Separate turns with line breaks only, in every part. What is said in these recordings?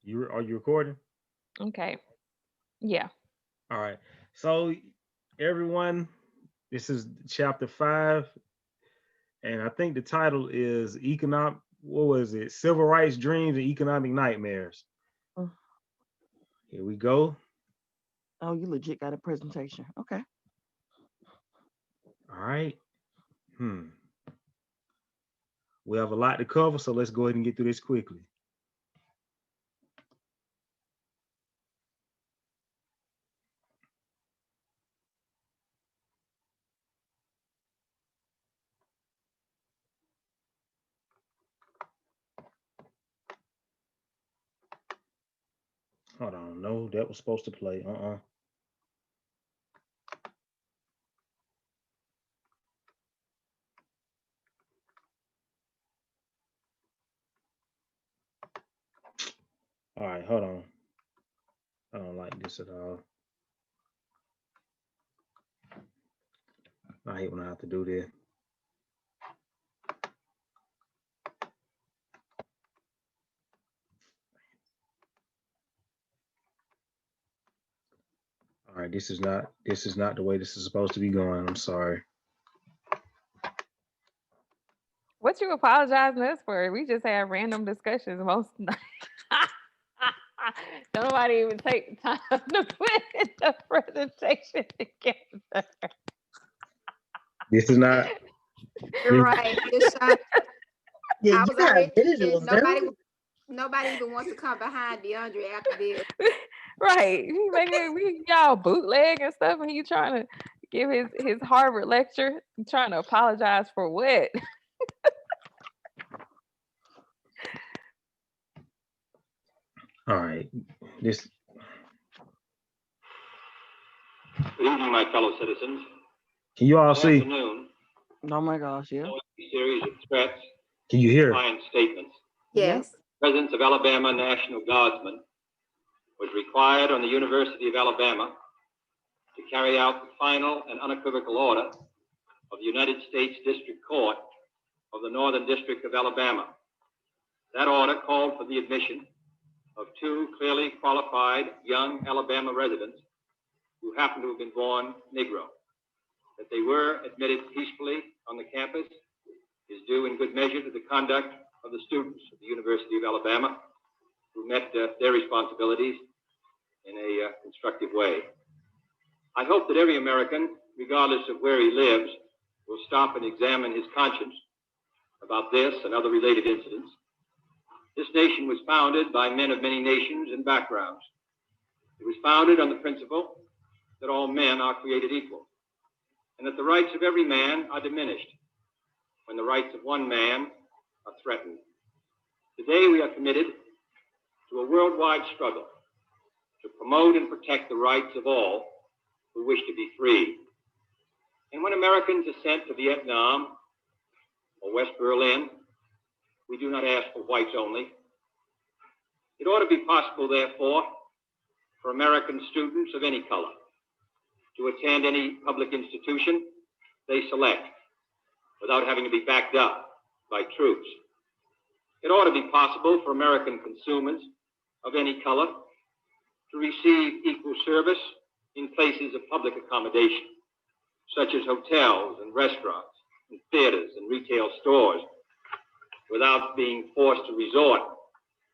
Are you recording?
Okay. Yeah.
All right. So everyone, this is chapter 5, and I think the title is economic. What was it? Civil rights dreams and economic nightmares.
Mm.
Here we go.
Oh, you legit got a presentation. Okay.
All right. Hmm. We have a lot to cover, so let's go ahead and get through this quickly. Hold on. No, that was supposed to play. All right. Hold on. I don't like this at all. I hate when I have to do this. All right. This is not the way this is supposed to be going. I'm sorry.
What you apologizing us for? We just have random discussions most nights. Don't nobody even take the time to put the presentation together.
This is not.
You're
This,
right. Just
Yeah,
I
you
was
gotta
already
admit it. It
thinking
was very.
nobody even wants to come behind DeAndre after this.
Right. He making we y'all bootleg and stuff and he trying to give his Harvard lecture. He trying to apologize for what?
all right. This.
Good evening, my fellow citizens.
Can you all
This
see?
afternoon,
Oh my gosh, yeah.
a series of threats
Can you
and
hear?
defiant statements.
Yep.
Yes.
The presence of Alabama National Guardsmen was required on the University of Alabama to carry out the final and unequivocal order of the United States District Court of the Northern District of Alabama. That order called for the admission of two clearly qualified young Alabama residents who happened to have been born Negro. That they were admitted peacefully on the campus is due in good measure to the conduct of the students of the University of Alabama who met their responsibilities in a constructive way. I hope that every American, regardless of where he lives, will stop and examine his conscience about this and other related incidents. This nation was founded by men of many nations and backgrounds. It was founded on the principle that all men are created equal, and that the rights of every man are diminished when the rights of one man are threatened. Today we are committed to a worldwide struggle to promote and protect the rights of all who wish to be free. And when Americans are sent to Vietnam or West Berlin, we do not ask for whites only. It ought to be possible, therefore, for American students of any color to attend any public institution they select without having to be backed up by troops. It ought to be possible for American consumers of any color to receive equal service in places of public accommodation, such as hotels and restaurants and theaters and retail stores, without being forced to resort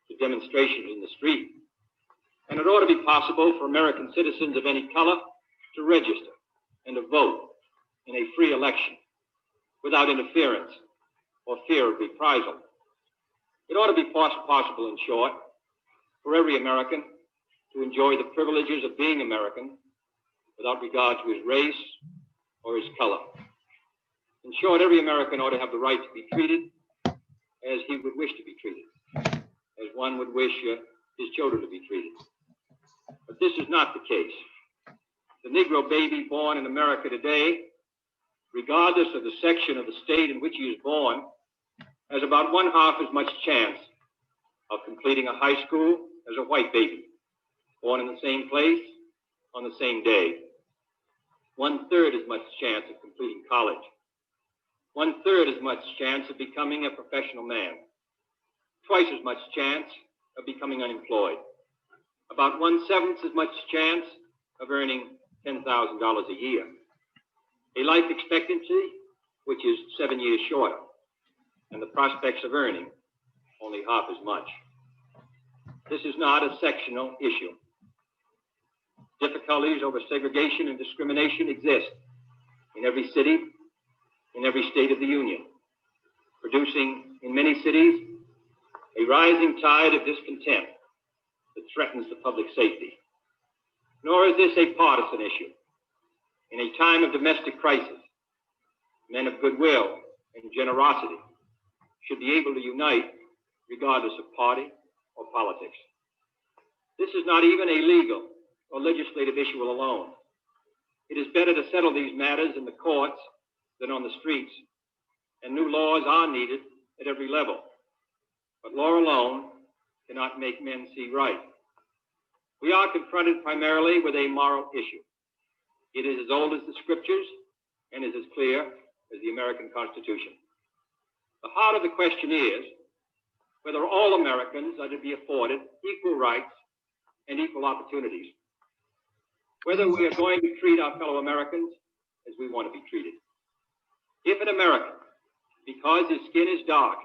to demonstrations in the street. And it ought to be possible for American citizens of any color to register and to vote in a free election without interference or fear of reprisal. It ought to be possible, in short, for every American to enjoy the privileges of being American without regard to his race or his color. In short, every American ought to have the right to be treated as he would wish to be treated, as one would wish his children to be treated. But this is not the case. The Negro baby born in America today, regardless of the section of the state in which he is born, has about one half as much chance of completing a high school as a white baby, born in the same place on the same day. 1/3 as much chance of completing college. 1/3 as much chance of becoming a professional man. Twice as much chance of becoming unemployed, about 1/7 as much chance of earning $10,000 a year, a life expectancy which is 7 years shorter, and the prospects of earning only half as much. This is not a sectional issue. Difficulties over segregation and discrimination exist in every city, in every state of the Union, producing in many cities a rising tide of discontent that threatens the public safety. Nor is this a partisan issue. In a time of domestic crisis, men of goodwill and generosity should be able to unite regardless of party or politics. This is not even a legal or legislative issue alone. It is better to settle these matters in the courts than on the streets, and new laws are needed at every level. But law alone cannot make men see right. We are confronted primarily with a moral issue. It is as old as the scriptures and is as clear as the American Constitution. The heart of the question is whether all Americans are to be afforded equal rights and equal opportunities, whether we are going to treat our fellow Americans as we want to be treated. If an American, because his skin is dark,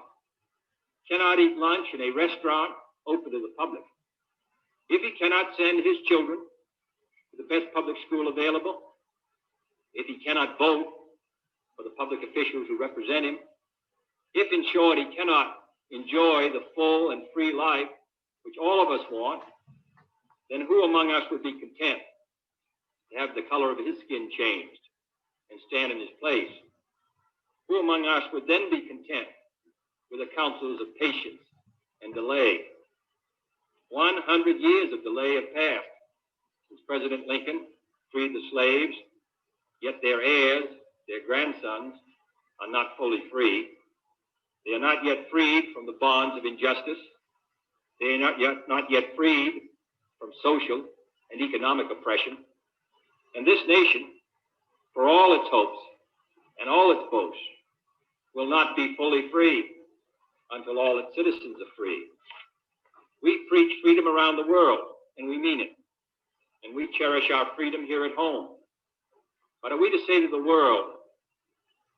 cannot eat lunch in a restaurant open to the public, if he cannot send his children to the best public school available, if he cannot vote for the public officials who represent him, if in short he cannot enjoy the full and free life which all of us want, then who among us would be content to have the color of his skin changed and stand in his place? Who among us would then be content with the counsels of patience and delay? 100 years of delay have passed since President Lincoln freed the slaves, yet their heirs, their grandsons, are not fully free. They are not yet freed from the bonds of injustice. They are not yet freed from social and economic oppression. And this nation, for all its hopes and all its boasts, will not be fully free until all its citizens are free. We preach freedom around the world, and we mean it. And we cherish our freedom here at home. But are we to say to the world,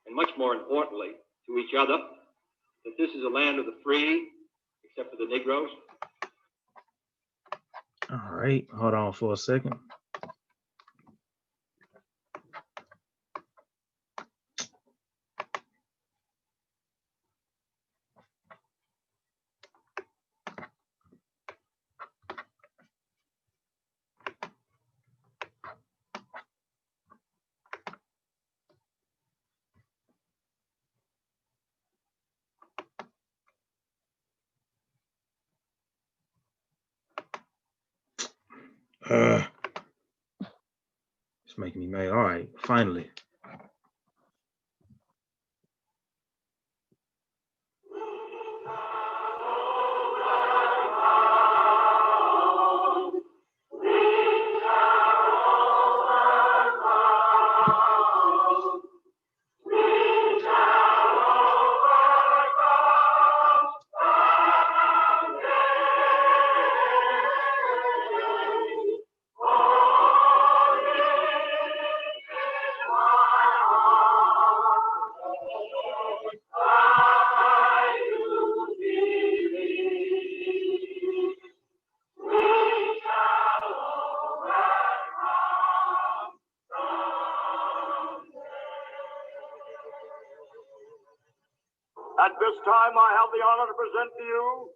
and much more importantly, to each other, that this is a land of the free, except for the Negroes?
All right, hold on for a second. It's making me mad. All right, finally.
At this time, I have the honor to present to you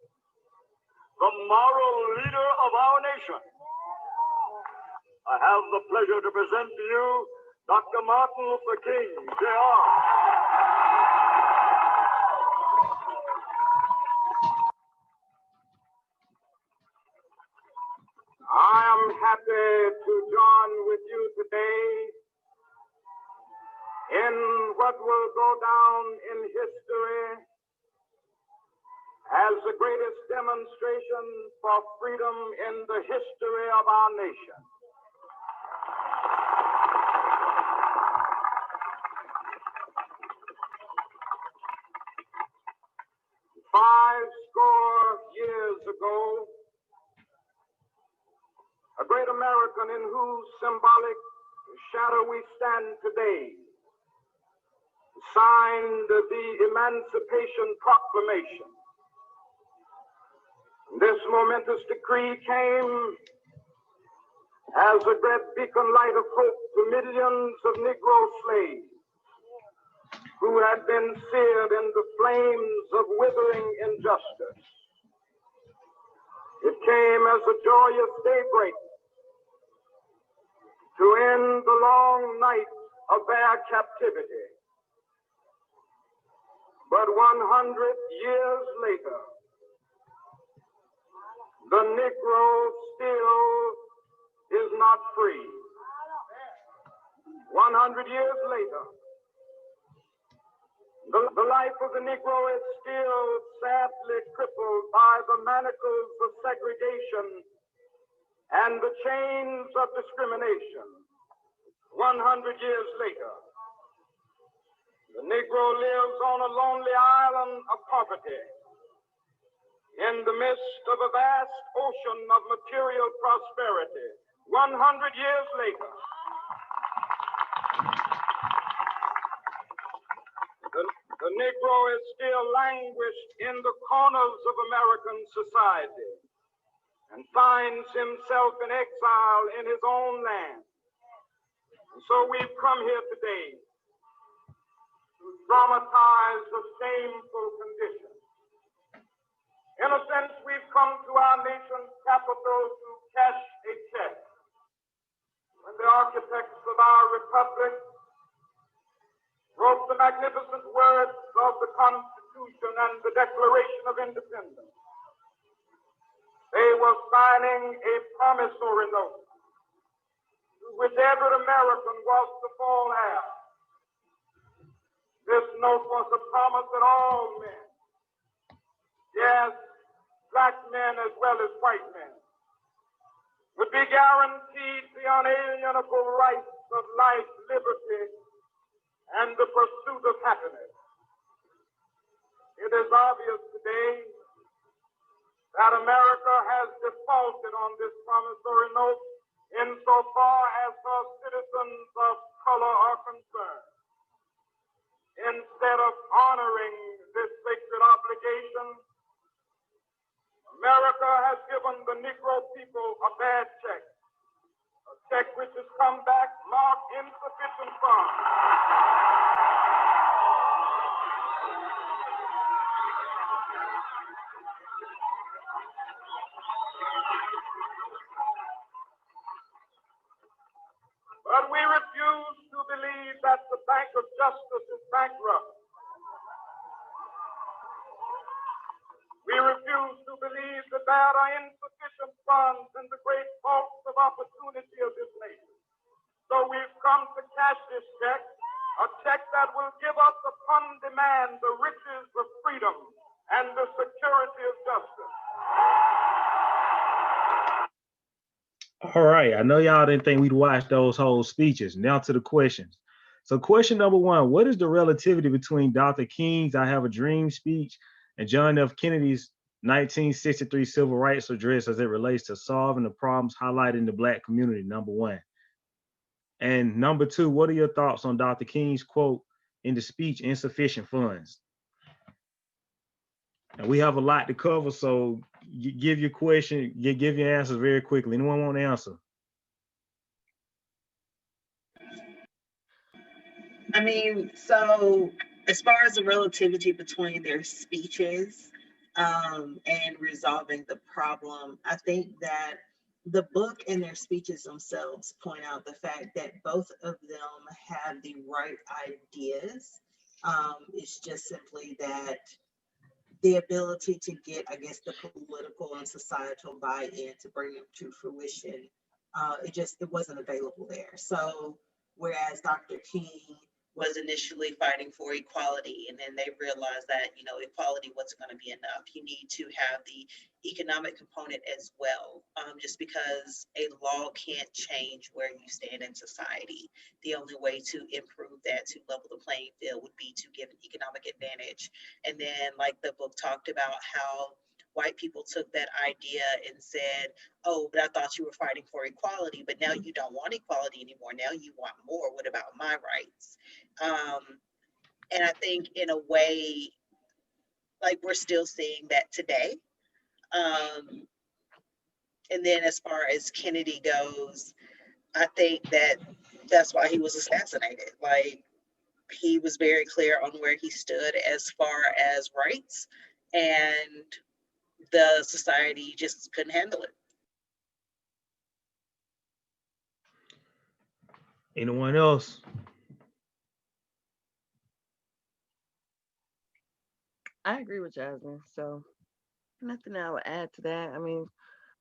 the moral leader of our nation. I have the pleasure to present to you Dr. Martin Luther King, Jr. I am happy to join with you today in what will go down in history as the greatest demonstration for freedom in the history of our nation. Five score years ago, a great American in whose symbolic shadow we stand today signed the Emancipation Proclamation. This momentous decree came as a great beacon light of hope to millions of Negro slaves who had been seared in the flames of withering injustice. It came as a joyous daybreak to end the long night of their captivity. But 100 years later, the Negro still is not free. 100 years later, the life of the Negro is still sadly crippled by the manacles of segregation and the chains of discrimination. 100 years later, the Negro lives on a lonely island of poverty in the midst of a vast ocean of material prosperity. 100 years later, the Negro is still languished in the corners of American society and finds himself in exile in his own land. And so we've come here today to dramatize the shameful condition. In a sense, we've come to our nation's capital to cash a check. When the architects of our republic wrote the magnificent words of the Constitution and the Declaration of Independence, they were signing a promissory note to which every American was to fall heir. This note was a promise that all men, yes, black men as well as white men, would be guaranteed the unalienable rights of life, liberty, and the pursuit of happiness. It is obvious today that America has defaulted on this promissory note insofar as her citizens of color are concerned. Instead of honoring this sacred obligation, America has given the Negro people a bad check, a check which has come back marked insufficient funds. But we refuse to believe that the Bank of Justice is bankrupt. We refuse to believe that there are insufficient funds in the great vaults of opportunity of this nation. So we've come to cash this check, a check that will give us upon demand the riches of freedom and the security of justice.
All right, I know y'all didn't think we'd watch those whole speeches. Now to the questions. So question number one, what is the relativity between Dr. King's I Have a Dream speech and John F. Kennedy's 1963 Civil Rights Address as it relates to solving the problems highlighted in the Black community, number one? And number two, what are your thoughts on Dr. King's quote in the speech, insufficient funds? And we have a lot to cover, so give your question, give your answers very quickly. Anyone want to answer?
I mean, so as far as the relativity between their speeches and resolving the problem, I think that the book and their speeches themselves point out the fact that both of them have the right ideas. It's just simply that the ability to get, I guess, the political and societal buy-in to bring them to fruition, it wasn't available there. So whereas Dr. King was initially fighting for equality, and then they realized that, you know, equality wasn't going to be enough. You need to have the economic component as well, just because a law can't change where you stand in society. The only way to improve that, to level the playing field, would be to give an economic advantage. And then, like the book talked about, how white people took that idea and said, oh, but I thought you were fighting for equality, but now you don't want equality anymore. Now you want more. What about my rights? And I think in a way, like we're still seeing that today. And then as far as Kennedy goes, I think that that's why he was assassinated. Like, he was very clear on where he stood as far as rights, and the society just couldn't handle it.
Anyone else?
I agree with Jasmine. So nothing I would add to that. I mean,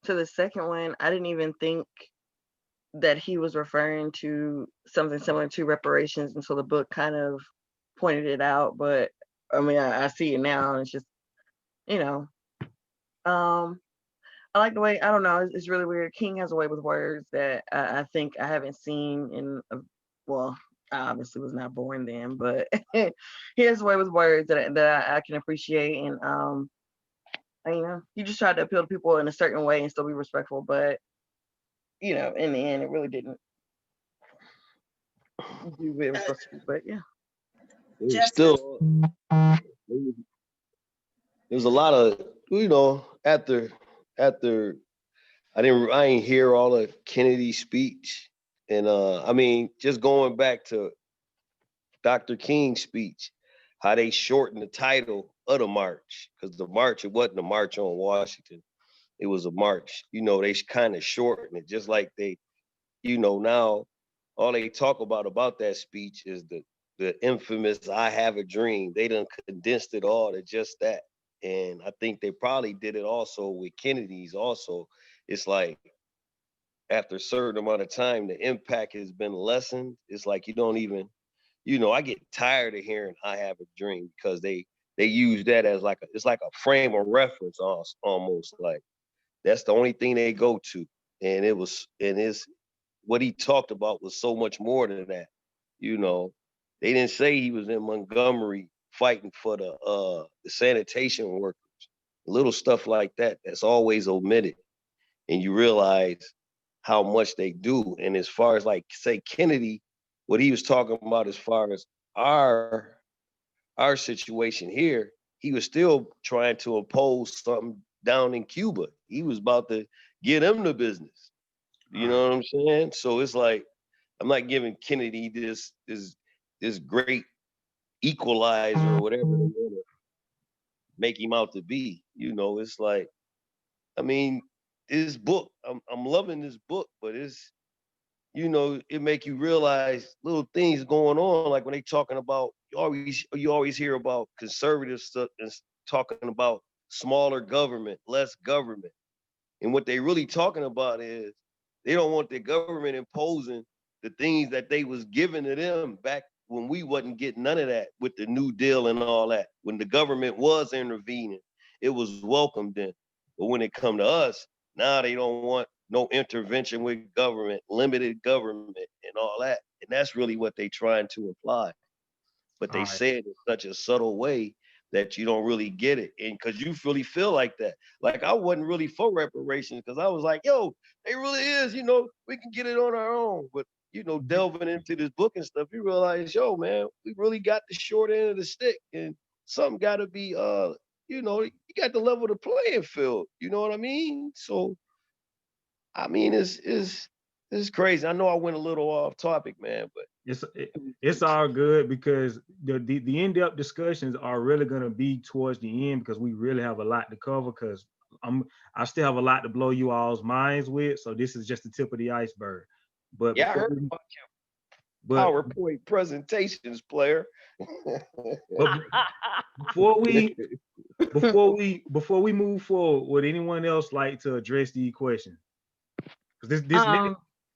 to the second one, I didn't even think that he was referring to something similar to reparations until the book kind of pointed it out. But I mean, I see it now, and it's just, you know, I like the way, I don't know, it's really weird. King has a way with words that I think I haven't seen in, well, I obviously was not born then, but he has a way with words that I can appreciate. And, you know, he just tried to appeal to people in a certain way and still be respectful. But, you know, in the end, it really didn't do what it was supposed to do. But yeah.
Still, there's a lot of, you know, after I ain't hear all of Kennedy's speech. And I mean, just going back to Dr. King's speech, how they shortened the title of the march, because the march, it wasn't a march on Washington. It was a march. You know, they kind of shortened it, just like they, you know, now all they talk about that speech is the infamous "I have a dream." They done condensed it all to just that. And I think they probably did it also with Kennedy's also. It's like after a certain amount of time, the impact has been lessened. It's like you don't even, you know, I get tired of hearing "I have a dream" because they use that as like it's like a frame of reference almost, like that's the only thing they go to. And it's what he talked about was so much more than that. You know, they didn't say he was in Montgomery fighting for the sanitation workers. Little stuff like that that's always omitted, and you realize how much they do. And as far as like say Kennedy, what he was talking about as far as our situation here, he was still trying to impose something down in Cuba. He was about to get them the business. You know what I'm saying? So it's like I'm not giving Kennedy this great equalizer or whatever they want to make him out to be. You know, it's like, I mean, this book, I'm loving this book, but it's, you know, it make you realize little things going on. Like when they talking about, you always hear about conservative stuff and talking about smaller government, less government. And what they really talking about is they don't want the government imposing the things that they was giving to them back when we wasn't getting none of that with the New Deal and all that. When the government was intervening, it was welcomed then. But when it come to us, now they don't want no intervention with government, limited government and all that. And that's really what they trying to imply. But they say it in such a subtle way that you don't really get it. And because you really feel like that. Like I wasn't really for reparations because I was like, yo, it really is, you know, we can get it on our own. But, you know, delving into this book and stuff, you realize, yo, man, we really got the short end of the stick. And something got to be, you know, you got to level the playing field. You know what I mean? So, I mean, it's crazy. I know I went a little off topic, man, but
it's all good because the in-depth discussions are really going to be towards the end because we really have a lot to cover because I still have a lot to blow you all's minds with. So this is just the tip of the iceberg. But
yeah, I heard about you. PowerPoint presentations, player.
But before we move forward, would anyone else like to address these questions? Because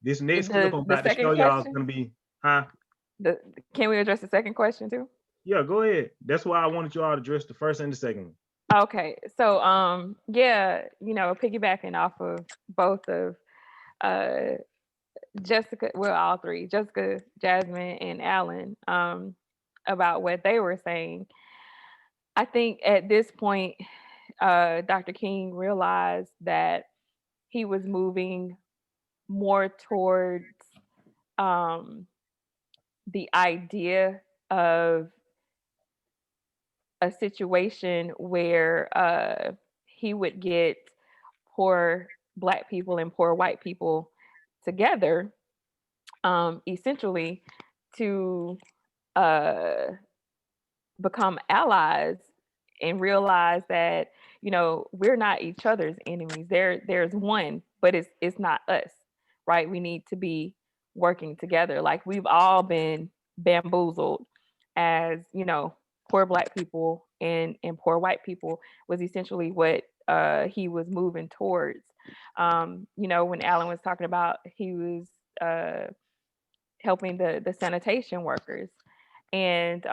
this next clip I'm about to show y'all is gonna be, huh?
Can we address the second question too?
Yeah, go ahead. That's why I wanted you all to address the first and the second one.
Okay, so yeah, you know, piggybacking off of both of Jessica, well, all three, Jessica, Jasmine, and Alan, about what they were saying. I think at this point, Dr. King realized that he was moving more towards um, the idea of a situation where he would get poor Black people and poor white people together, essentially to uh, become allies and realize that we're not each other's enemies. There's one, but it's not us, right? We need to be working together. Like we've all been bamboozled as poor Black people and poor white people was essentially what he was moving towards. When Alan was talking about he was helping the sanitation workers, and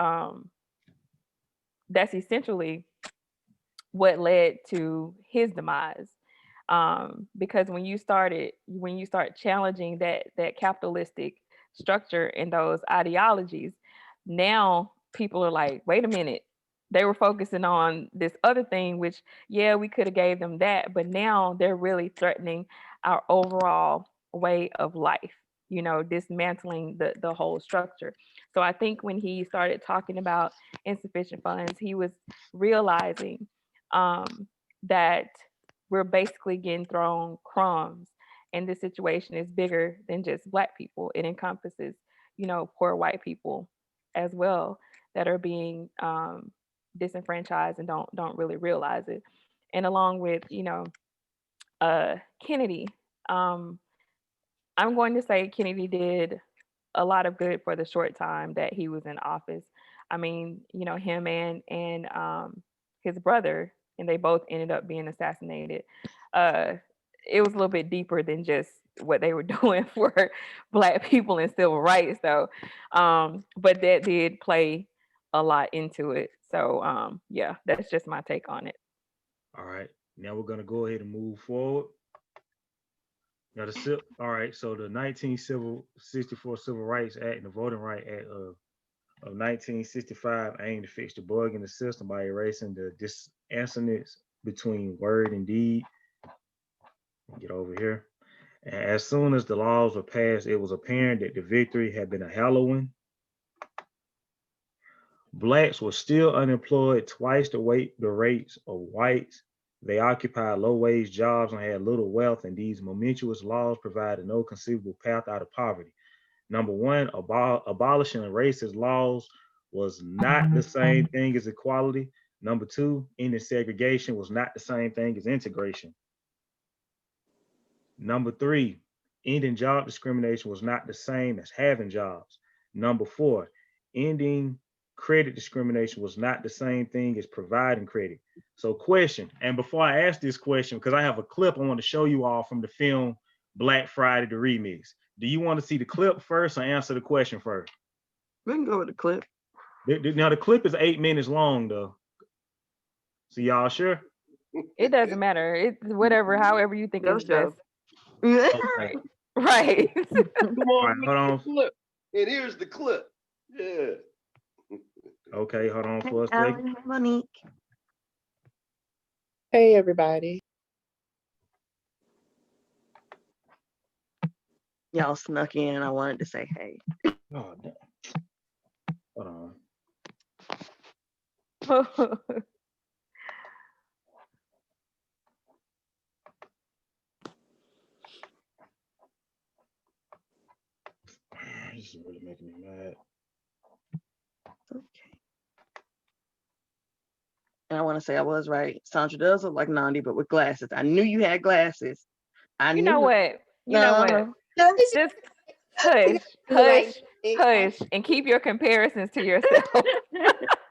that's essentially what led to his demise. Because when you start challenging that capitalistic structure and those ideologies, now people are like, wait a minute, they were focusing on this other thing, which yeah, we could have gave them that, but now they're really threatening our overall way of life, dismantling the whole structure. So I think when he started talking about insufficient funds, he was realizing that we're basically getting thrown crumbs, and this situation is bigger than just Black people. It encompasses, poor white people as well that are being disenfranchised and don't really realize it. And along with Kennedy, um, I'm going to say Kennedy did a lot of good for the short time that he was in office. I mean, him and his brother, and they both ended up being assassinated. Uh, it was a little bit deeper than just what they were doing for Black people and civil rights, though. But that did play a lot into it. So yeah, that's just my take on it.
All right. Now we're gonna go ahead and move forward. Now all right. So the 1964 Civil Rights Act and the Voting Right Act of 1965 aimed to fix the bug in the system by erasing the dissonance between word and deed. Get over here. And as soon as the laws were passed, it was apparent that the victory had been a halloween. Blacks were still unemployed twice the rates of whites. They occupied low-wage jobs and had little wealth, and these momentous laws provided no conceivable path out of poverty. Number one, abolishing racist laws was not the same thing as equality. Number two, ending segregation was not the same thing as integration. Number three, ending job discrimination was not the same as having jobs. Number four, ending credit discrimination was not the same thing as providing credit. So question, and before I ask this question, because I have a clip I want to show you all from the film Black Friday, the remix. Do you want to see the clip first or answer the question first?
We can go with the clip.
Now the clip is 8 minutes long though. So y'all sure?
It doesn't matter. It's whatever, however you think is best.
Okay.
Right.
Come
All
on,
right, hold on.
clip. And here's the clip. Yeah.
Okay, hold on for a
Hey,
second.
Alan, Monique.
Hey, everybody.
Y'all snuck in. I wanted to say hey.
Oh, damn. Hold on. This is really making me mad.
Okay. And I want to say I was right. Sandra does look like Nandi, but with glasses. I knew you had glasses.
You know what?
No.
Just hush, and keep your comparisons to yourself.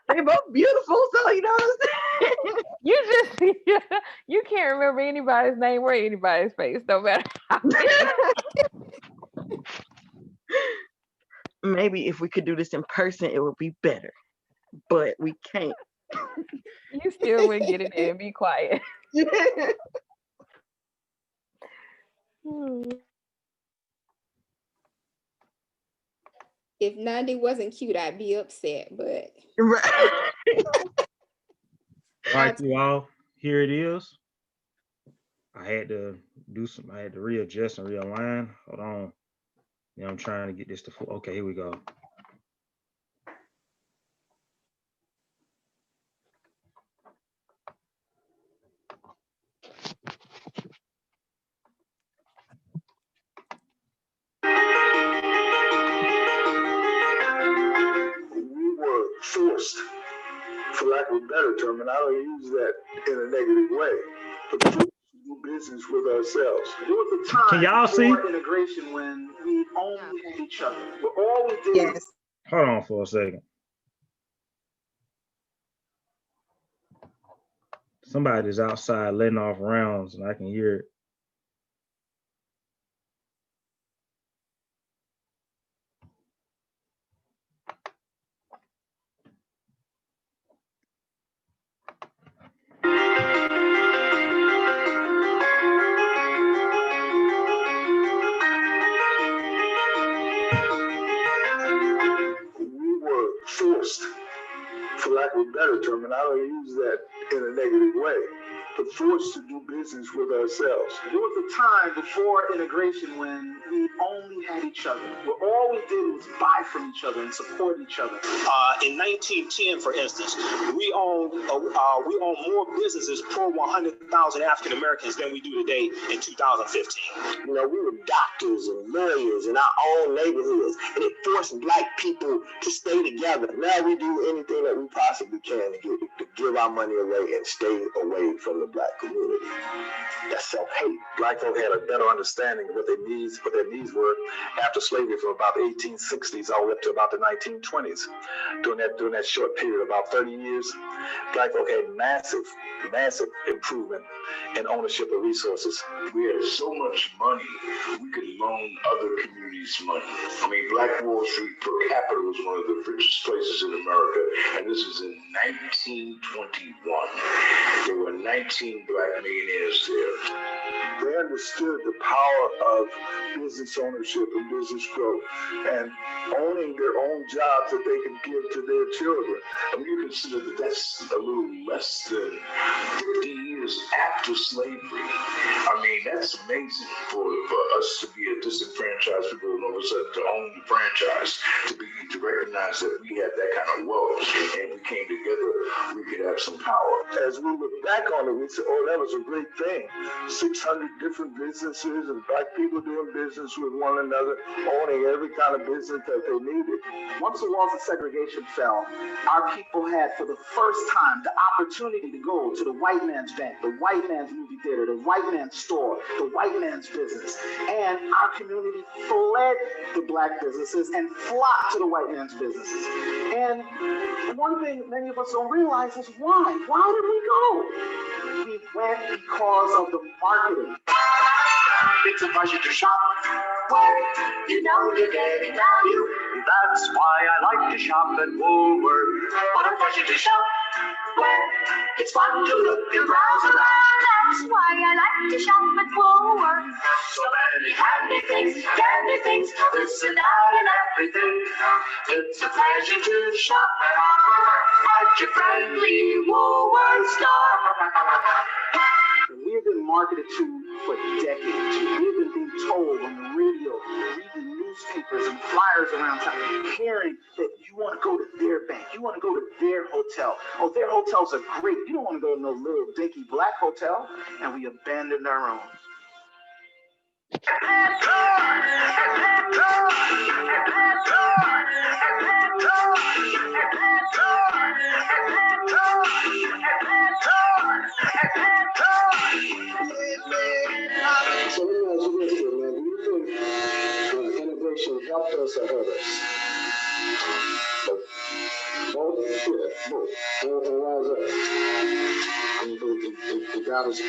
They're both beautiful, so you know what I'm saying?
You can't remember anybody's name or anybody's face, no matter how.
Maybe if we could do this in person, it would be better. But we can't.
You still wouldn't get it in. Be quiet.
If Nandi wasn't cute, I'd be upset, but
Right.
All right, you all. here it is. I had to readjust and realign. Hold on. Yeah, I'm trying to get this to full. Okay, here we go.
We were forced, for lack of a better term, and I don't use that in a negative way, but forced to do business with ourselves. There was a time
Can y'all see?
before integration when we only had each other. But all we did
Yes.
Hold on for a second. Somebody's outside letting off rounds and I can hear it.
we were forced, for lack of a better term, and I don't use that in a negative way, but forced to do business with ourselves. There was a time before integration when we only had each other, where all we did was buy from each other and support each other.
In 1910, for instance, we owned more businesses per 100,000 African Americans than we do today in 2015.
You know, we were doctors and lawyers in our own neighborhoods, and it forced Black people to stay together. Now we do anything that we possibly can to give our money away and stay away from the Black community. That's self-hate. Black folk had a better understanding of what their needs were after slavery from about the 1860s all the way up to about the 1920s. During that short period, about 30 years, Black folk had massive improvement in ownership of resources.
We had so much money, we could loan other communities money. I mean, Black Wall Street per capita was one of the richest places in America, and this is in 1921. There were 19 Black millionaires there.
They understood the power of business ownership and business growth and owning their own jobs that they can give to their children.
I mean, you consider that that's a little less than 50 years after slavery. I mean, that's amazing for us to be a disenfranchised people and all of a sudden to own the franchise, to recognize that we had that kind of wealth, and we came together, we could have some power.
As we look back on it, we say, oh, that was a great thing. 600 different businesses and Black people doing business with one another, owning every kind of business that they needed.
Once the walls of segregation fell, our people had, for the first time, the opportunity to go to the white man's bank, the white man's movie theater, the white man's store, the white man's business. And our community fled the Black businesses and flocked to the white man's businesses. And one thing many of us don't realize is why. Why did we go? We went because of the marketing.
It's a pleasure to shop where you know you're getting value. That's why I like to shop at Woolworth. What a pleasure to shop where it's fun to look and browse around.
That's why I like to shop at Woolworth.
So many handy things, this and that and everything. It's a pleasure to shop at your friendly Woolworth store.
We have been marketed to for decades. We've been being told on the radio, reading newspapers and flyers around town, hearing that you want to go to their bank, you want to go to their hotel. Oh, their hotels are great. You don't want to go to no little dinky Black hotel. And we abandoned our own.
So let me ask you this, man. Do you think innovation helped us or hurt us? Both? Yeah, both. And why is that? I mean, it got us to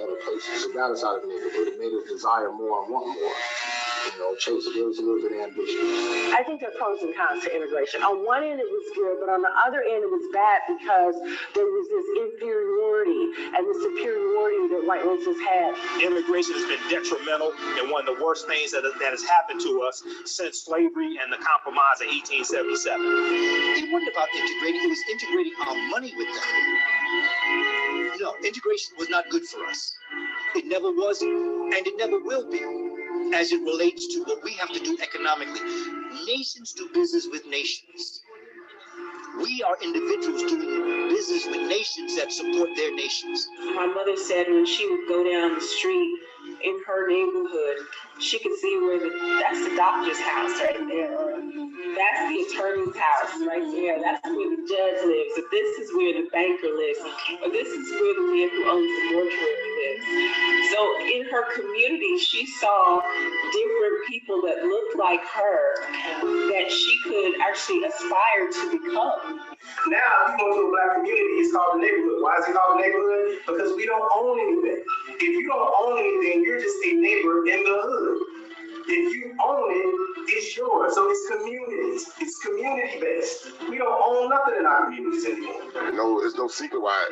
other places. It got us out of the neighborhood. It made us desire more and want more. You know, chase it. There was a little bit of ambition.
I think there are pros and cons to integration. On one end, it was good, but on the other end, it was bad because there was this inferiority and the superiority that white races had.
Immigration has been detrimental and one of the worst things that has happened to us since slavery and the compromise of 1877.
It wasn't about integrating, it was integrating our money with them. integration was not good for us. It never was, and it never will be, as it relates to what we have to do economically. Nations do business with nations. We are individuals doing business with nations that support their nations.
My mother said when she would go down the street in her neighborhood, she could see where that's the doctor's house right there, or that's the attorney's house right there, that's where the judge lives, or this is where the banker lives, or this is where the man who owns the mortuary lives. So in her community, she saw different people that looked like her that she could actually aspire to become.
Now, if you go to a black community, it's called a neighborhood. Why is it called a neighborhood? Because we don't own anything. If you don't own anything, you're just a neighbor in the hood. If you own it, it's yours. So it's communities. It's community based. We don't own nothing in our communities anymore.
No, it's no secret why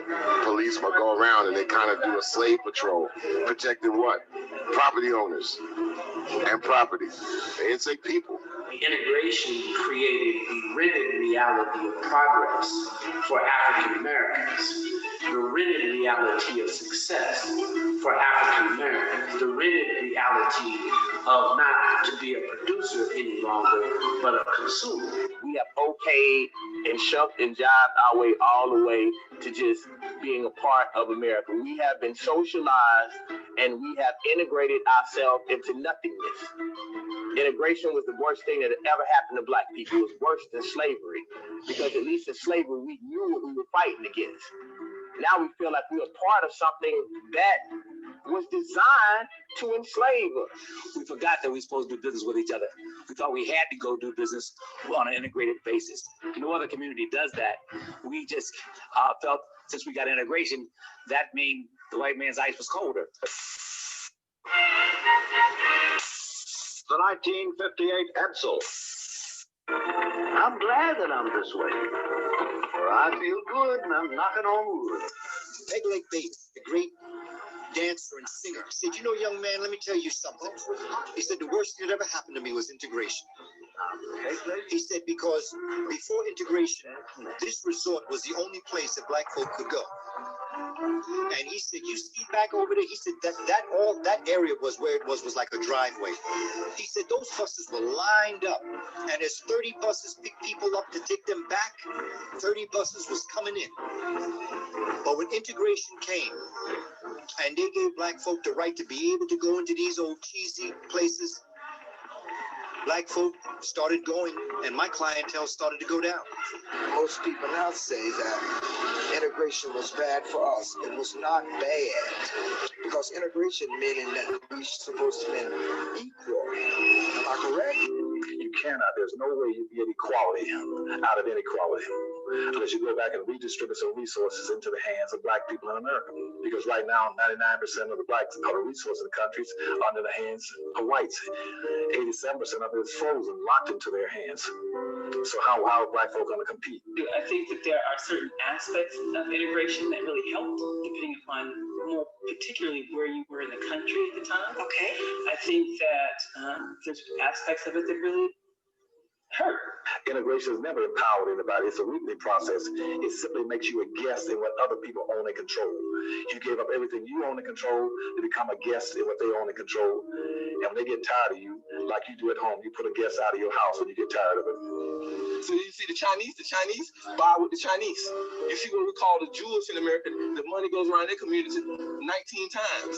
police will go around and they kind of do a slave patrol, protecting what? Property owners and property. They didn't say people.
Integration created the rented reality of progress for African Americans, the rented reality of success for African Americans, the rented reality of not to be a producer any longer, but a consumer.
We have okayed and shoved and jived our way all the way to just being a part of America. We have been socialized and we have integrated ourselves into nothingness. Integration was the worst thing that had ever happened to black people. It was worse than slavery, because at least in slavery, we knew what we were fighting against. Now we feel like we are part of something that was designed to enslave us.
We forgot that we were supposed to do business with each other. We thought we had to go do business on an integrated basis. No other community does that. We just felt since we got integration, that means the white man's ice was colder.
The 1958 Edsel. I'm glad that I'm this way, for I feel good and I'm knocking on wood.
Peg Leg Bates, the great dancer and singer, said, "You know, young man, let me tell you something." He said, "The worst thing that ever happened to me was integration." He said, because before integration, this resort was the only place that black folk could go. And he said, "You see back over there," he said, that area was where it was like a driveway. He said, "Those buses were lined up, and as 30 buses picked people up to take them back, 30 buses was coming in." But when integration came, and they gave black folk the right to be able to go into these old cheesy places, black folk started going, and my clientele started to go down.
Most people now say that integration was bad for us. It was not bad, because integration meaning that we're supposed to be equal. Am I correct?
You cannot, there's no way you get equality out of inequality unless you go back and redistribute some resources into the hands of black people in America. Because right now, 99% of the blacks, of the resources in the countries are under the hands of whites. 87% of it is frozen, locked into their hands. So how are black folk going to compete?
I think that there are certain aspects of integration that really helped, depending upon more particularly where you were in the country at the time.
Okay.
I think that there's aspects of it that really hurt.
Integration has never empowered anybody. It's a weakening process. It simply makes you a guest in what other people own and control. You gave up everything you own and control to become a guest in what they own and control. And when they get tired of you, like you do at home, you put a guest out of your house when you get tired of it.
So you see the Chinese buy with the Chinese. You see what we call the Jewish in America, the money goes around their community 19 times.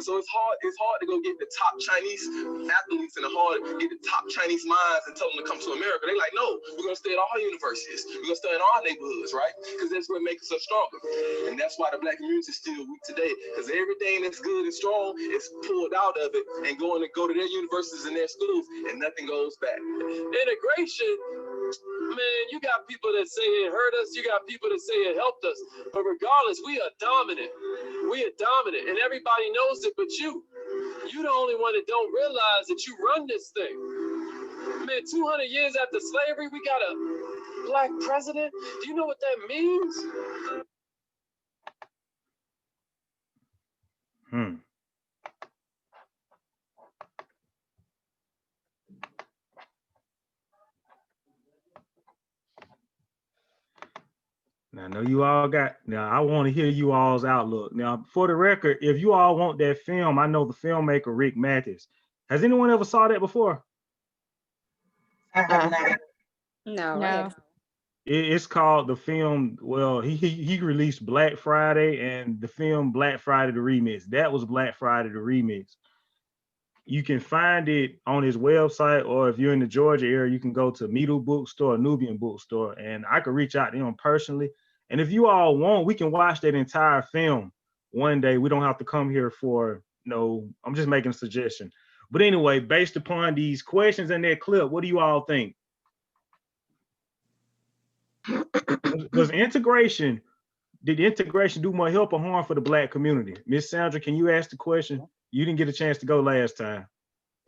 So it's hard to go get the top Chinese athletes and hard to get the top Chinese minds and tell them to come to America. They like, no, we're going to stay at our universities. We're going to stay in our neighborhoods, right? Because that's what makes us stronger. And that's why the black community is still weak today. Because everything that's good and strong is pulled out of it and go to their universities and their schools, and nothing goes back.
Integration, man, you got people that say it hurt us. You got people that say it helped us. But regardless, we are dominant. We are dominant, and everybody knows it but you. You the only one that don't realize that you run this thing. Man, 200 years after slavery, we got a black president. Do you know what that means?
Now know you all got, now I want to hear you all's outlook. Now, for the record, if you all want that film, I know the filmmaker Rick Mathis. Has anyone ever saw that before?
I have not.
No, I
No.
haven't.
It's called the film. Well, he released Black Friday and the film Black Friday the Remix. That was Black Friday the Remix. You can find it on his website, or if you're in the Georgia area, you can go to Meadle Bookstore, Nubian Bookstore, and I could reach out to him personally. And if you all want, we can watch that entire film one day. We don't have to come here for no. I'm just making a suggestion. But anyway, based upon these questions and that clip, what do you all think? Does integration, did integration do more help or harm for the Black community? Miss Sandra, can you ask the question? You didn't get a chance to go last time.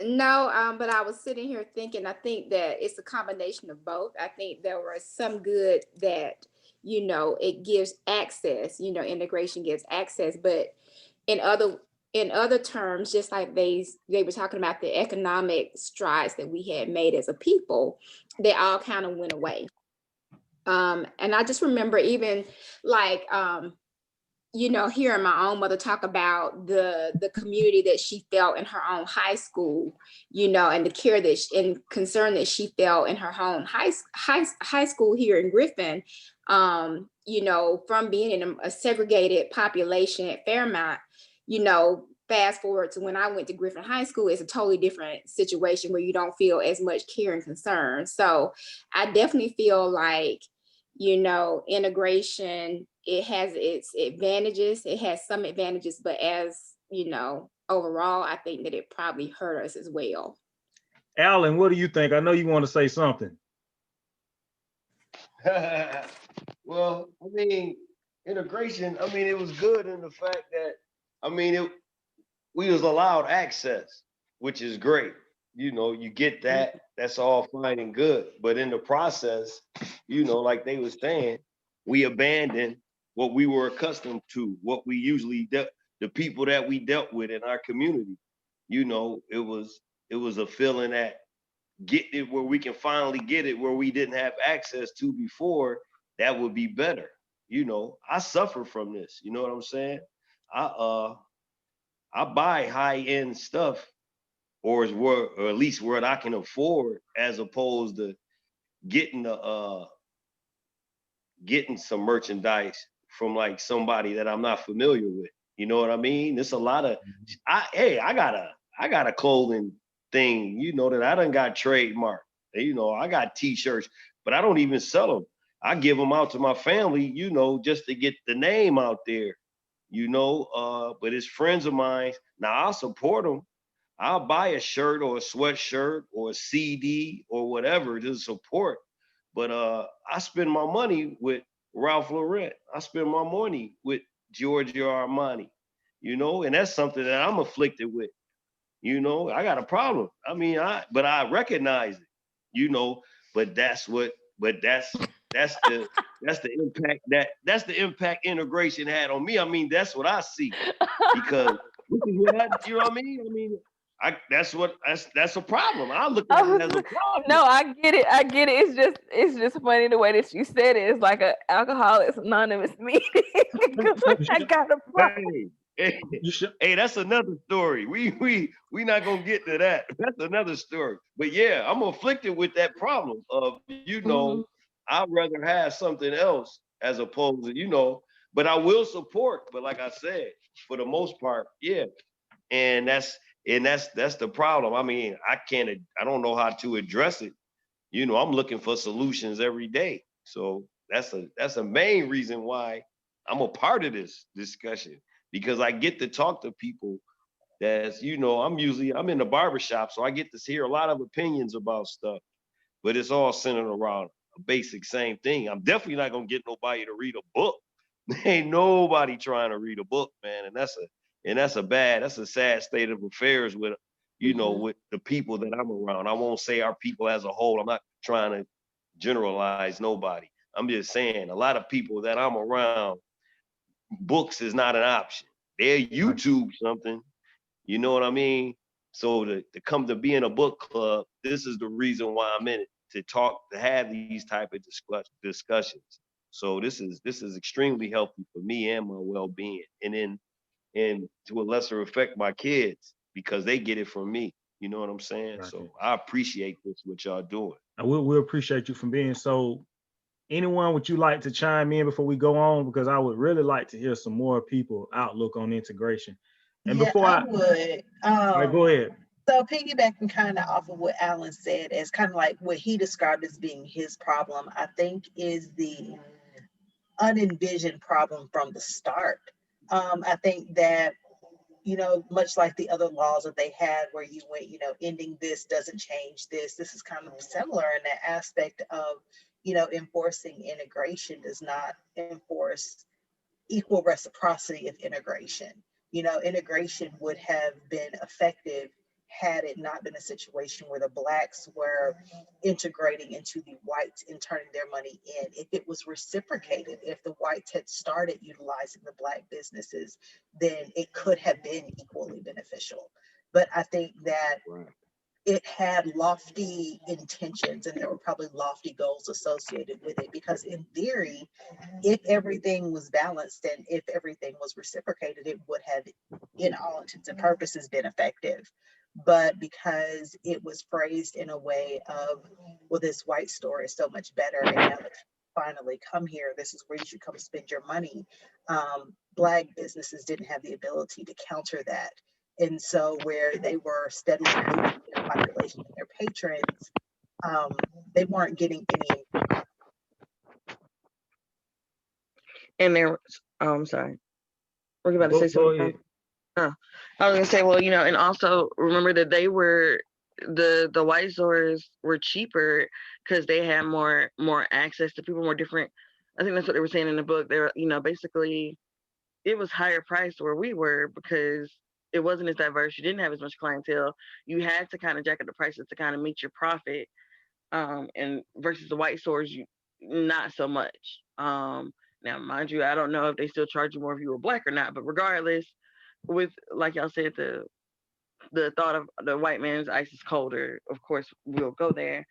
No, but I was sitting here thinking, I think that it's a combination of both. I think there was some good that, it gives access, integration gives access, but in other terms, just like they were talking about the economic strides that we had made as a people, they all kind of went away. And I just remember even like hearing my own mother talk about the community that she felt in her own high school, and the care and concern that she felt in her own high school here in Griffin, from being in a segregated population at Fairmont, fast forward to when I went to Griffin High School, it's a totally different situation where you don't feel as much care and concern. So I definitely feel like, integration, it has its advantages. It has some advantages, but as overall, I think that it probably hurt us as well.
Alan, what do you think? I know you want to say something.
Well, I mean, integration, I mean, it was good in the fact that, I mean, we was allowed access, which is great. You get that, that's all fine and good. But in the process, like they was saying, we abandoned what we were accustomed to, what we usually the people that we dealt with in our community. It was a feeling that get it where we can finally get it where we didn't have access to before, that would be better. I suffer from this. You know what I'm saying? I buy high-end stuff, or at least what I can afford, as opposed to getting getting some merchandise from like somebody that I'm not familiar with. You know what I mean? There's a lot of I got a clothing thing, that I done got trademarked. I got t-shirts, but I don't even sell them. I give them out to my family, just to get the name out there. But it's friends of mine. Now I'll support them. I'll buy a shirt or a sweatshirt or a CD or whatever to support. But I spend my money with Ralph Lauren. I spend my money with Giorgio Armani, and that's something that I'm afflicted with. I got a problem. I mean, but I recognize it, but that's that's the impact integration had on me. I mean, that's what I see, because you know what I mean? I mean, that's a problem. I look at it as a problem.
No, I get it. It's just funny the way that you said it. It's like an Alcoholics Anonymous meeting. I got a problem.
Hey, that's another story. We not gonna get to that. That's another story. But yeah, I'm afflicted with that problem of, I'd rather have something else as opposed to, but I will support. But like I said, for the most part, yeah. And that's the problem. I mean, I don't know how to address it. I'm looking for solutions every day. So that's a main reason why I'm a part of this discussion, because I get to talk to people that's, I'm in the barbershop, so I get to hear a lot of opinions about stuff, but it's all centered around a basic same thing. I'm definitely not gonna get nobody to read a book. Ain't nobody trying to read a book, man. And that's a sad state of affairs with, with the people that I'm around. I won't say our people as a whole. I'm not trying to generalize nobody. I'm just saying a lot of people that I'm around, books is not an option. They're YouTube something. You know what I mean? So to come to be in a book club, this is the reason why I'm in it, to have these type of discussions. So this is extremely healthy for me and my well-being, and to a lesser effect my kids, because they get it from me. You know what I'm saying?
Gotcha.
So I appreciate this, what y'all doing.
I will appreciate you from being so. Anyone would you like to chime in before we go on? Because I would really like to hear some more people outlook on integration. And
Yeah,
before
I would.
all right, go ahead.
So piggybacking kind of off of what Alan said, as kind of like what he described as being his problem, I think is the unenvisioned problem from the start. I think that, you know, much like the other laws that they had where you went, you know, ending this doesn't change this. This is kind of similar in that aspect of, you know, enforcing integration does not enforce equal reciprocity of integration. You know, integration would have been effective had it not been a situation where the blacks were integrating into the whites and turning their money in. If it was reciprocated, if the whites had started utilizing the black businesses, then it could have been equally beneficial. But I think that it had lofty intentions and there were probably lofty goals associated with it, because in theory, if everything was balanced and if everything was reciprocated, it would have, in all intents and purposes, been effective. But because it was phrased in a way of, well, this white store is so much better, and now that you finally come here, this is where you should come spend your money. Black businesses didn't have the ability to counter that. And so where they were steadily losing their population and their patrons, they weren't getting any.
And there was, I'm sorry. Were you about to say something? Oh, I was gonna say, well, you know, and also remember that they were the white stores were cheaper because they had more access to people, more different. I think that's what they were saying in the book. They're, you know, basically it was higher priced where we were because it wasn't as diverse. You didn't have as much clientele. You had to kind of jack up the prices to kind of meet your profit. And versus the white stores, you not so much. Now, mind you, I don't know if they still charge you more if you were black or not, but regardless, with, like y'all said, the thought of the white man's ice is colder, of course we'll go there.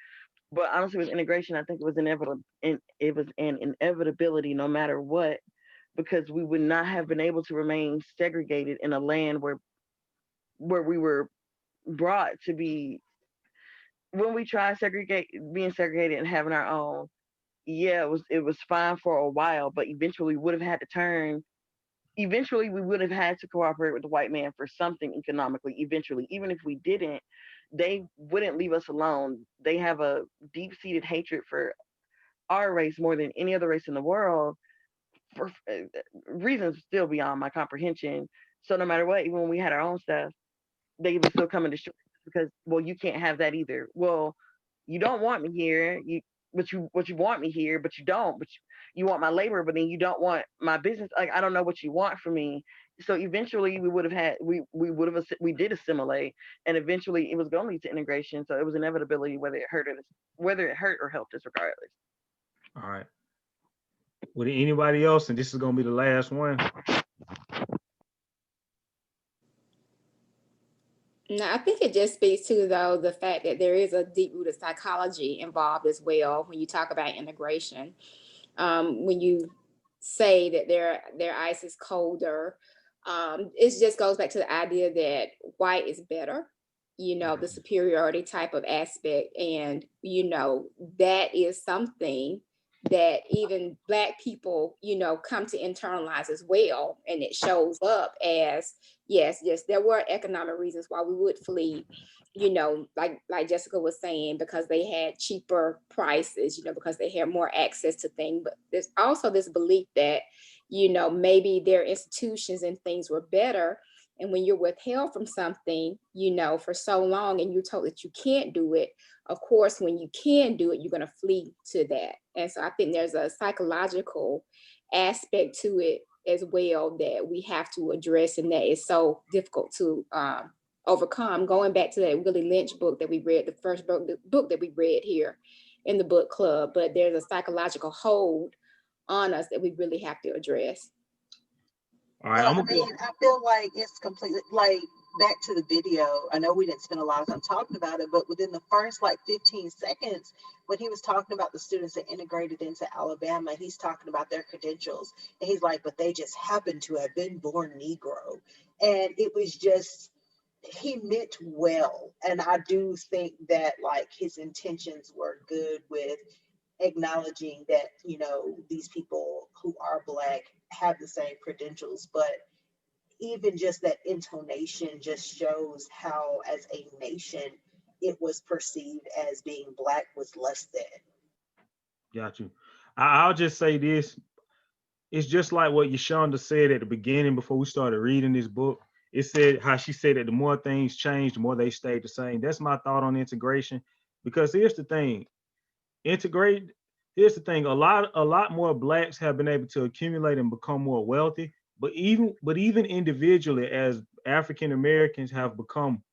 But honestly, with integration, I think it was inevitable, and it was an inevitability no matter what, because we would not have been able to remain segregated in a land where we were brought to be. When we tried being segregated and having our own, yeah, it was fine for a while, but eventually we would have had to turn. Eventually, we would have had to cooperate with the white man for something economically. Eventually, even if we didn't, they wouldn't leave us alone. They have a deep-seated hatred for our race more than any other race in the world, for reasons still beyond my comprehension. So no matter what, even when we had our own stuff, they would still come and destroy us because, well, you can't have that either. Well, you don't want me here. You want me here, but you don't. But you want my labor, but then you don't want my business. Like, I don't know what you want from me. So eventually, we did assimilate, and eventually it was going to lead to integration. So it was inevitability, whether it hurt or helped us, regardless.
All right. Would anybody else, and this is going to be the last one?
No, I think it just speaks to, though, the fact that there is a deep-rooted psychology involved as well when you talk about integration. When you say that their ice is colder, it just goes back to the idea that white is better, you know, the superiority type of aspect. And, you know, that is something that even Black people, you know, come to internalize as well. And it shows up as, yes, there were economic reasons why we would flee, you know, like Jessica was saying, because they had cheaper prices, you know, because they had more access to things. But there's also this belief that, you know, maybe their institutions and things were better. And when you're withheld from something, you know, for so long and you're told that you can't do it, of course, when you can do it, you're going to flee to that. And so I think there's a psychological aspect to it as well that we have to address, and that is so difficult to overcome. Going back to that Willie Lynch book that we read, the first book that we read here in the book club, but there's a psychological hold on us that we really have to address.
All right,
I feel like it's completely like back to the video, I know we didn't spend a lot of time talking about it, but within the first like 15 seconds, when he was talking about the students that integrated into Alabama, he's talking about their credentials. And he's like, but they just happen to have been born Negro. And it was just, he meant well. And I do think that like his intentions were good with acknowledging that, you know, these people who are Black have the same credentials, but even just that intonation just shows how, as a nation, it was perceived as being Black was less than.
Got you. I'll just say this. It's just like what Yashonda said at the beginning before we started reading this book. It said how she said that the more things change, the more they stayed the same. That's my thought on integration. Because here's the thing. Integrate, here's the thing. A lot more Blacks have been able to accumulate and become more wealthy. But even individually, as African Americans have become,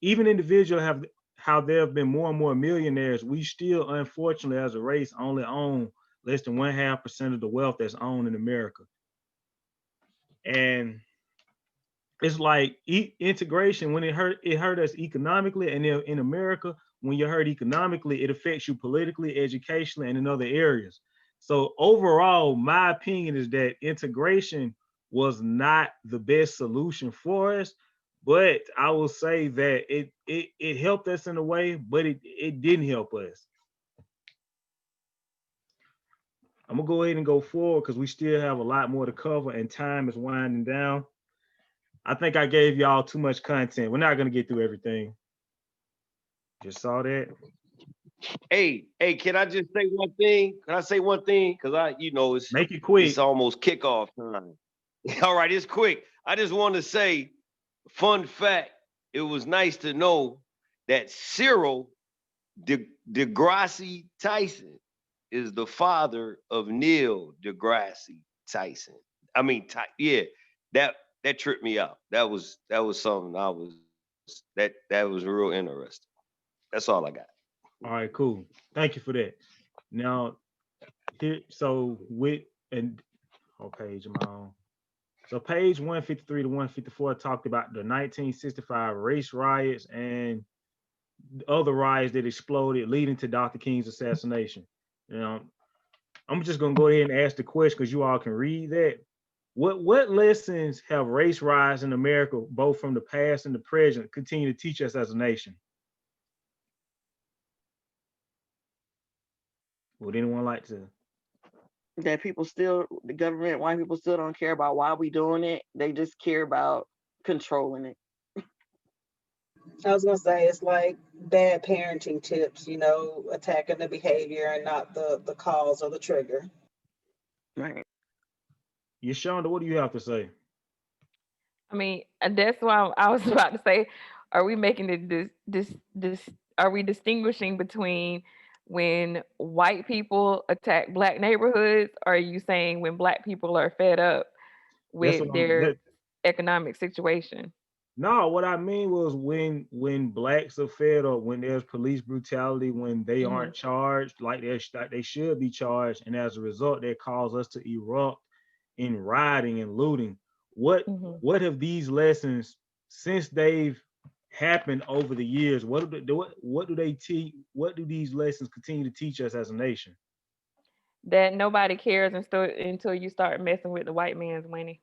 even individually have how there have been more and more millionaires, we still, unfortunately, as a race, only own less than 1/2% of the wealth that's owned in America. And it's like integration, when it hurt us economically, and in America, when you're hurt economically, it affects you politically, educationally, and in other areas. So overall, my opinion is that integration was not the best solution for us, but I will say that it helped us in a way, but it didn't help us. I'm gonna go ahead and go forward because we still have a lot more to cover and time is winding down. I think I gave y'all too much content. We're not gonna get through everything. Just saw that.
Hey, can I just say one thing? Can I say one thing? Because
Make it quick.
It's almost kickoff time. All right, it's quick. I just want to say, fun fact, it was nice to know that Cyril deGrasse Tyson is the father of Neil deGrasse Tyson. I mean, yeah, that tripped me out. That was something that was real interesting. That's all I got.
All right, cool. Thank you for that. Now, so page am I on? So page 153 to 154 talked about the 1965 race riots and other riots that exploded, leading to Dr. King's assassination. I'm just gonna go ahead and ask the question because you all can read that. What lessons have race riots in America, both from the past and the present, continue to teach us as a nation? Would anyone like to?
That the government, white people still don't care about why we doing it. They just care about controlling it.
I was gonna say it's like bad parenting tips, you know, attacking the behavior and not the cause or the trigger.
Right.
Yashonda, what do you have to say?
I mean, that's why I was about to say, are we making this are we distinguishing between when white people attack Black neighborhoods, or are you saying when Black people are fed up
That's what
with their economic situation?
No, what I mean was when Blacks are fed up, when there's police brutality, when they aren't charged like they should be charged, and as a result, that cause us to erupt in rioting and looting. What have these lessons, since they've happened over the years, what do they teach? What do these lessons continue to teach us as a nation?
That nobody cares until you start messing with the white man's money.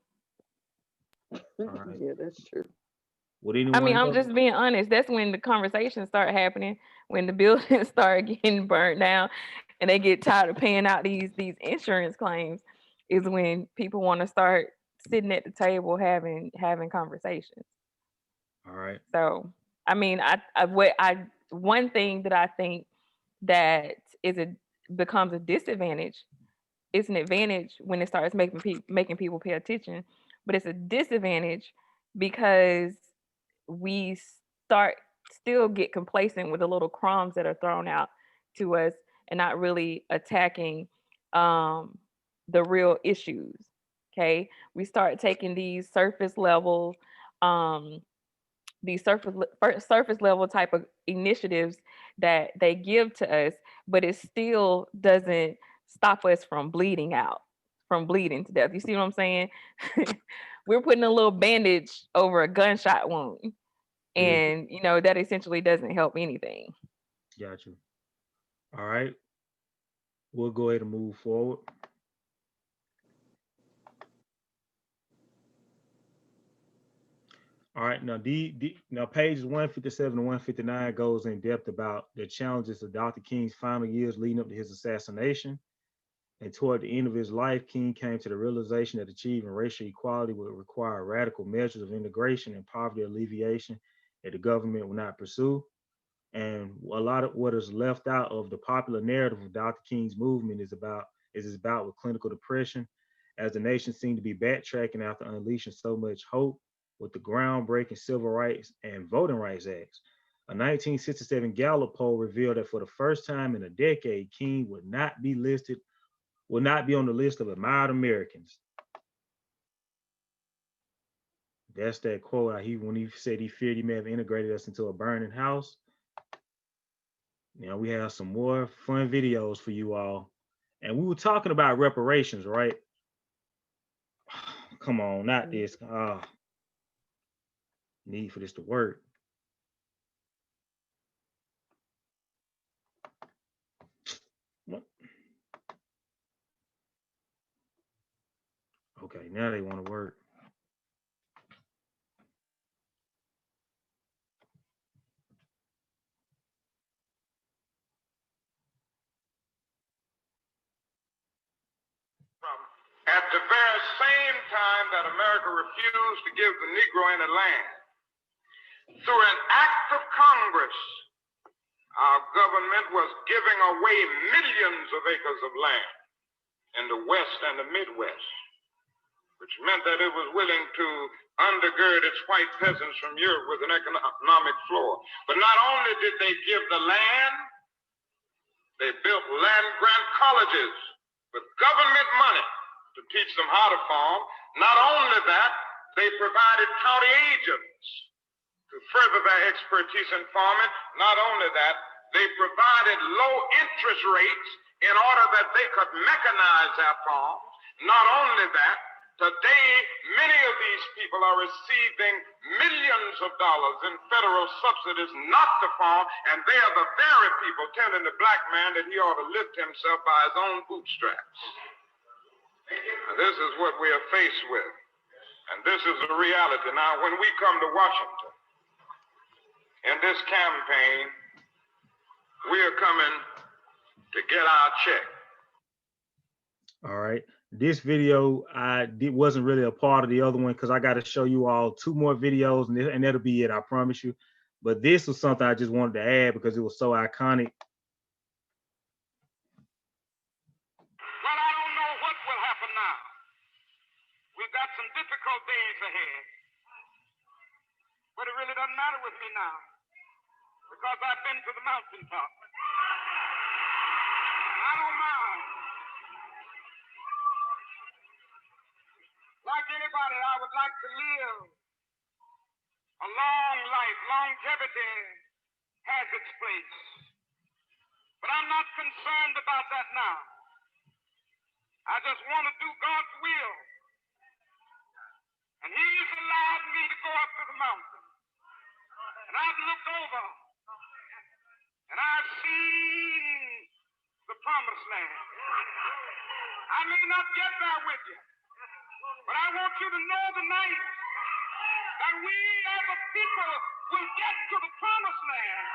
Right.
Yeah, that's true.
I mean, I'm just being honest. That's when the conversations start happening, when the buildings start getting burnt down and they get tired of paying out these insurance claims, is when people want to start sitting at the table having conversations.
All right.
So, I mean, one thing that I think that becomes a disadvantage. It's an advantage when it starts making people pay attention, but it's a disadvantage because we still get complacent with the little crumbs that are thrown out to us and not really attacking the real issues. Okay, we start taking these surface level surface level type of initiatives that they give to us, but it still doesn't stop us from bleeding to death. You see what I'm saying? we're putting a little bandage over a gunshot wound, and you know that essentially doesn't help anything.
Got you. All right, we'll go ahead and move forward. All right, now pages 157 to 159 goes in depth about the challenges of Dr. King's final years leading up to his assassination. And toward the end of his life, King came to the realization that achieving racial equality would require radical measures of integration and poverty alleviation that the government will not pursue. And a lot of what is left out of the popular narrative of Dr. King's movement is his bout with clinical depression, as the nation seemed to be backtracking after unleashing so much hope with the groundbreaking Civil Rights and Voting Rights Acts. A 1967 Gallup poll revealed that for the first time in a decade, King would not be on the list of admired Americans. That's that quote when he said he feared he may have integrated us into a burning house. Now we have some more fun videos for you all. And we were talking about reparations, right? Come on, not this. Need for this to work. What? Okay, now they want to work.
At the very same time that America refused to give the Negro any land, through an act of Congress, our government was giving away millions of acres of land in the West and the Midwest, which meant that it was willing to undergird its white peasants from Europe with an economic floor. But not only did they give the land, they built land-grant colleges with government money to teach them how to farm. Not only that, they provided county agents to further their expertise in farming. Not only that, they provided low interest rates in order that they could mechanize their farms. Not only that, today many of these people are receiving millions of dollars in federal subsidies not to farm, and they are the very people telling the black man that he ought to lift himself by his own bootstraps. And this is what we are faced with. And this is the reality. Now, when we come to Washington, in this campaign, we are coming to get our check.
All right. This video wasn't really a part of the other one because I got to show you all two more videos and that'll be it, I promise you. But this was something I just wanted to add because it was so iconic.
Well, I don't know what will happen now. We've got some difficult days ahead. But it really doesn't matter with me now because I've been to the mountaintop. I don't mind. Like anybody, I would like to live a long life. Longevity has its place. But I'm not concerned about that now. I just want to do God's will. And He's allowed me to go up to the mountain. And I've looked over and I've seen the promised land. I may not get there with you, but I want you to know tonight that we as a people will get to the promised land.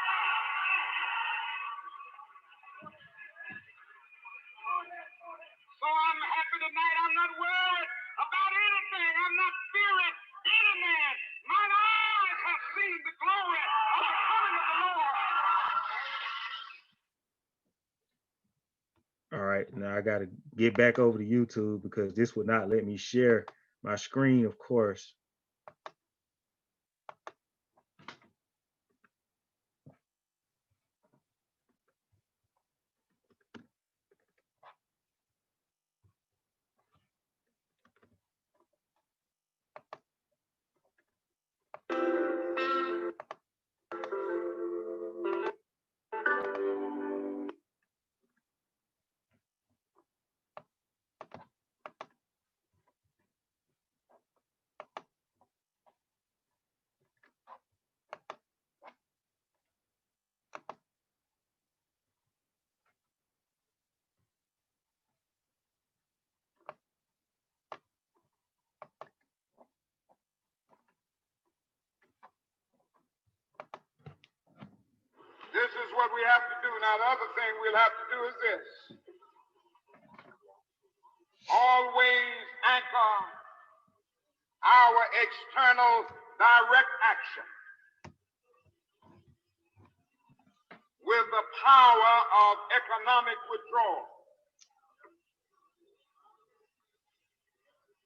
So I'm happy tonight. I'm not worried about anything. I'm not fearing any man. Mine eyes have seen the glory of the coming of the Lord.
All right, now I got to get back over to YouTube because this would not let me share my screen, of course.
we have to do. Now, the other thing we'll have to do is this. Always anchor our external direct action with the power of economic withdrawal.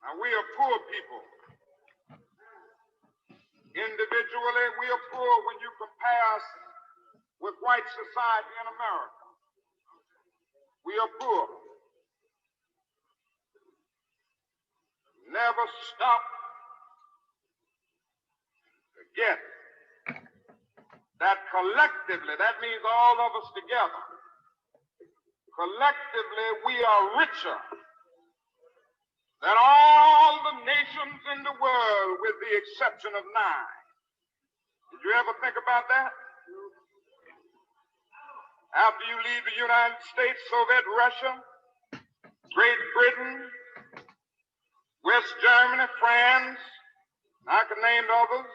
Now, we are poor people. Individually, we are poor when you compare us with white society in America. We are poor. Never stop to get that collectively, that means all of us together, collectively we are richer than all the nations in the world with the exception of 9. Did you ever think about that? After you leave the United States, Soviet Russia, Great Britain, West Germany, France, I can name others,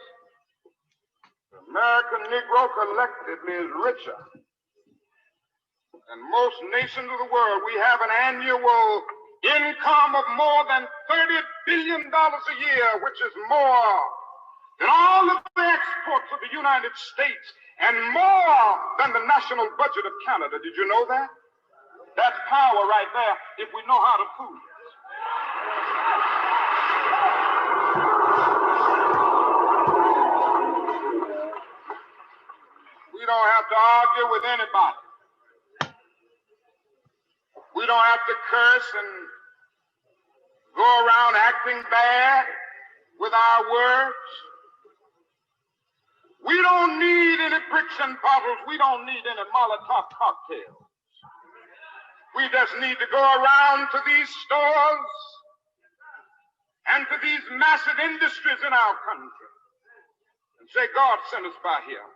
the American Negro collectively is richer than most nations of the world. We have an annual income of more than $30 billion a year, which is more than all of the exports of the United States and more than the national budget of Canada. Did you know that? That's power right there if we know how to fool it. We don't have to argue with anybody. We don't have to curse and go around acting bad with our words. We don't need any bricks and bottles. We don't need any Molotov cocktails. We just need to go around to these stores and to these massive industries in our country and say, God sent us by here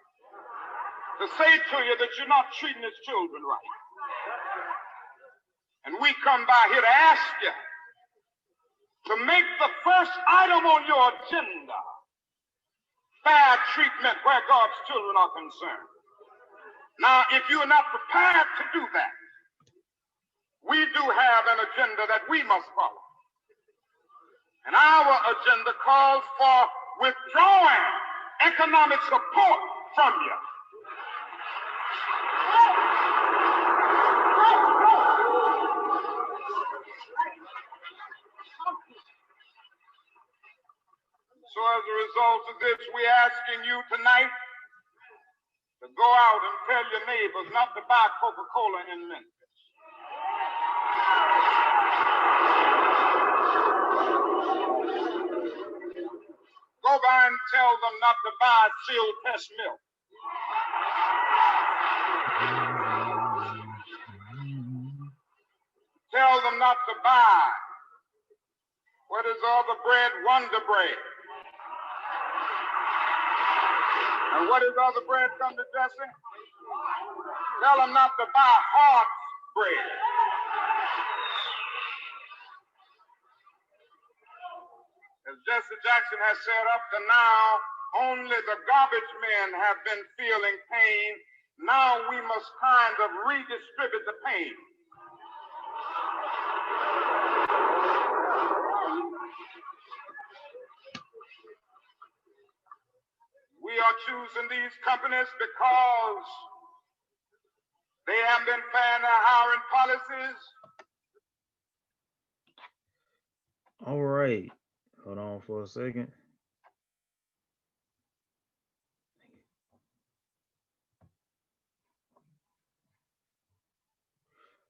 to say to you that you're not treating his children right. And we come by here to ask you to make the first item on your agenda fair treatment where God's children are concerned. Now, if you're not prepared to do that, we do have an agenda that we must follow. And our agenda calls for withdrawing economic support from you. So as a result of this, we're asking you tonight to go out and tell your neighbors not to buy Coca-Cola in Memphis. Go by and tell them not to buy sealed pressed milk. Tell them not to buy, what is the other bread? Wonder Bread. And what is the other bread come to Jesse? Tell them not to buy hard bread. As Jesse Jackson has said, up to now, only the garbage men have been feeling pain. Now we must kind of redistribute the pain. We are choosing these companies because they have been fair in their hiring policies.
All right. Hold on for a second.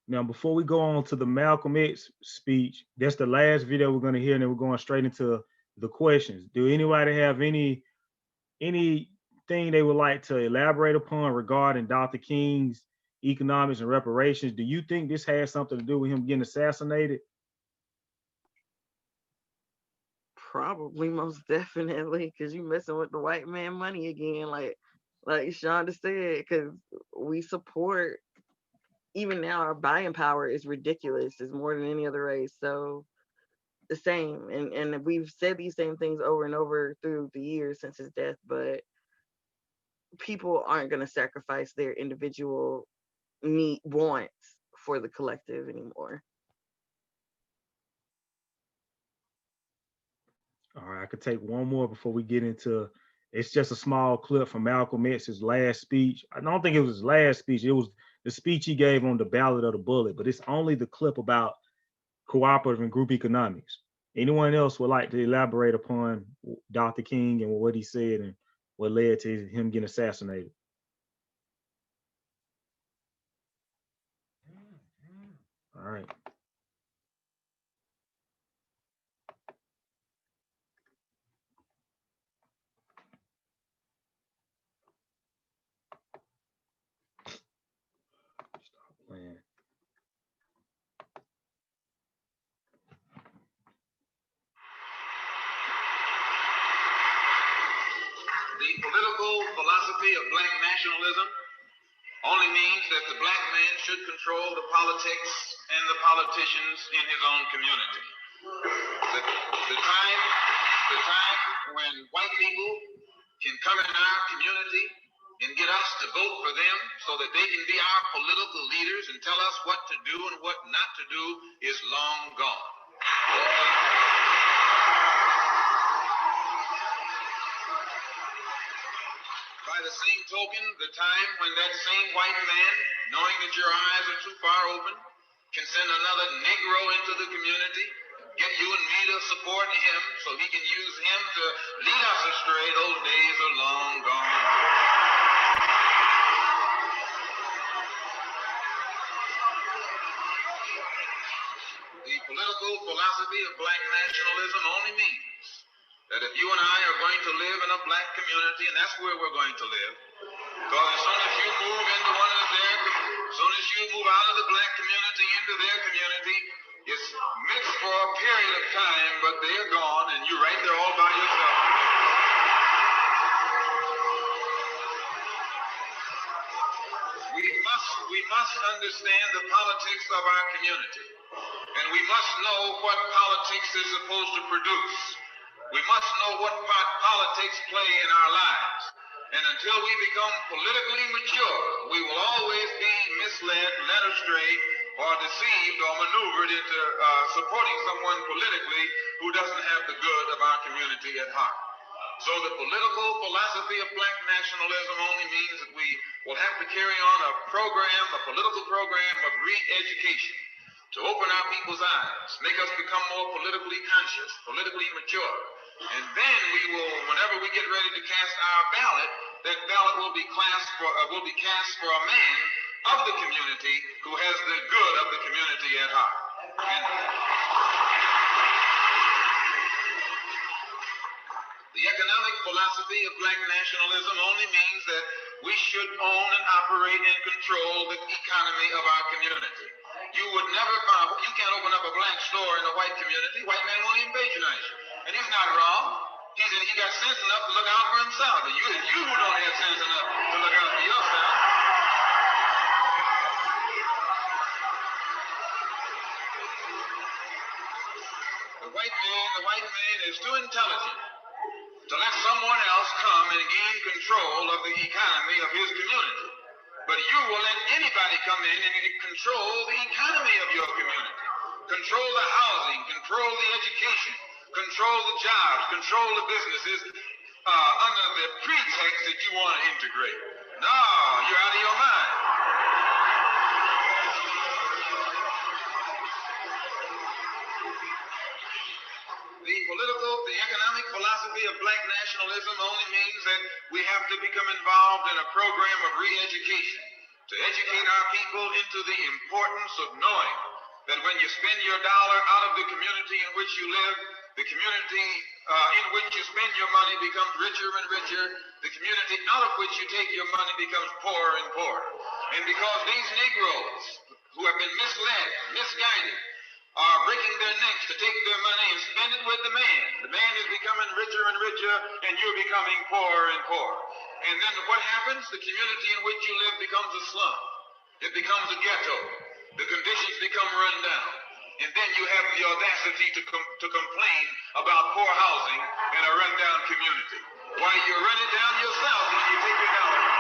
Now, before we go on to the Malcolm X speech, that's the last video we're going to hear, and then we're going straight into the questions. Do anybody have anything they would like to elaborate upon regarding Dr. King's economics and reparations? Do you think this has something to do with him getting assassinated?
Probably, most definitely, because you messing with the white man money again, like Shonda said, because we support, even now our buying power is ridiculous. It's more than any other race. So the same, and we've said these same things over and over through the years since his death, but people aren't going to sacrifice their individual wants for the collective anymore.
All right, I could take one more before we get into. It's just a small clip from Malcolm X's last speech. I don't think it was his last speech. It was the speech he gave on the Ballot of the Bullet, but it's only the clip about cooperative and group economics. Anyone else would like to elaborate upon Dr. King and what he said and what led to him getting assassinated? All right. Stop playing.
The political philosophy of black nationalism only means that the black man should control the politics and the politicians in his own community. The time when white people can come in our community and get us to vote for them so that they can be our political leaders and tell us what to do and what not to do is long gone. By the same token, the time when that same white man, knowing that your eyes are too far open, can send another Negro into the community, get you and me to support him so he can use him to lead us astray, those days are long gone. The political philosophy of black nationalism only means that if you and I are going to live in a black community, and that's where we're going to live, because as soon as you move into one of their, as soon as you move out of the black community into their community, it's mixed for a period of time, but they're gone, and you're right there all by yourself. We must understand the politics of our community, and we must know what politics is supposed to produce. We must know what part politics play in our lives. And until we become politically mature, we will always be misled, led astray, or deceived or maneuvered into supporting someone politically who doesn't have the good of our community at heart. So the political philosophy of black nationalism only means that we will have to carry on a political program of re-education to open our people's eyes, make us become more politically conscious, politically mature. And then we will, whenever we get ready to cast our ballot, that ballot will be cast for a man of the community who has the good of the community at heart. And the economic philosophy of black nationalism only means that we should own and operate and control the economy of our community. You can't open up a black store in a white community. White man won't even patronize you. And he's not wrong. He got sense enough to look out for himself. And you don't have sense enough to look out for yourself. The white man is too intelligent to let someone else come and gain control of the economy of his community. But you will let anybody come in and control the economy of your community. Control the housing, control the education, control the jobs, control the businesses under the pretext that you want to integrate. No, you're out of your mind. The economic philosophy of black nationalism only means that we have to become involved in a program of re-education to educate our people into the importance of knowing that when you spend your dollar out of the community in which you live, the community in which you spend your money becomes richer and richer. The community out of which you take your money becomes poorer and poorer. And because these Negroes who have been misled, misguided, are breaking their necks to take their money and spend it with the man. The man is becoming richer and richer, and you're becoming poorer and poorer. And then what happens? The community in which you live becomes a slum. It becomes a ghetto. The conditions become run down. And then you have the audacity to complain about poor housing in a rundown community. Why, you run it down yourself when you take your dollar.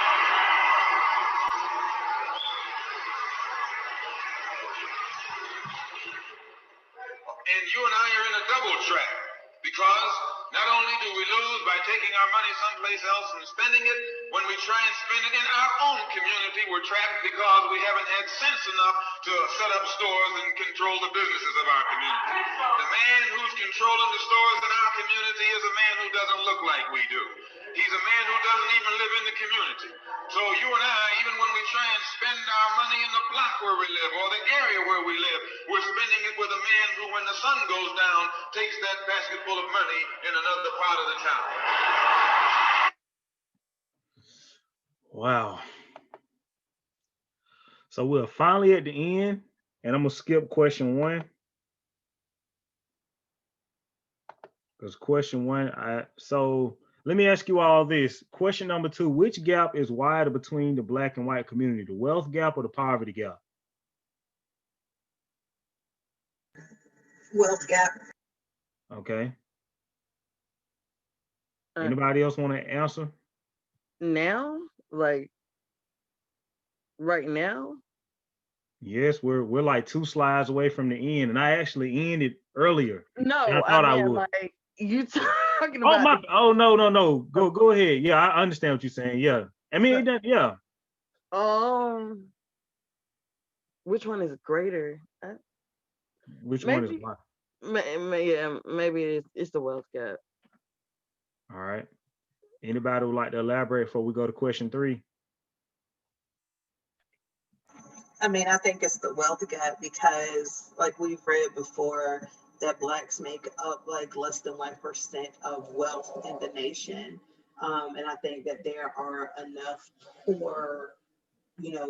you and I are in a double trap, because not only do we lose by taking our money someplace else and spending it, when we try and spend it in our own community, we're trapped because we haven't had sense enough to set up stores and control the businesses of our community. The man who's controlling the stores in our community is a man who doesn't look like we do. He's a man who doesn't even live in the community. So you and I, even when we try and spend our money in the block where we live or the area where we live, we're spending it with a man who, when the sun goes down, takes that basket full of money in another part of the town.
Wow. So we're finally at the end, and I'm gonna skip question 1. Because question 1, so let me ask you all this. Question number 2, which gap is wider between the Black and white community, the wealth gap or the poverty gap?
Wealth gap.
Okay. Anybody else want to answer?
Now, like right now?
Yes, we're like 2 slides away from the end, and I actually ended earlier.
No,
I thought I would.
like you talking about.
No. Go ahead. Yeah, I understand what you're saying. Yeah, I mean, yeah.
Which one is greater?
Which one is what?
Maybe it's the wealth gap.
All right. Anybody would like to elaborate before we go to question 3?
I mean, I think it's the wealth gap because, like we've read before, that Blacks make up like less than 1% of wealth in the nation. And I think that there are enough poor,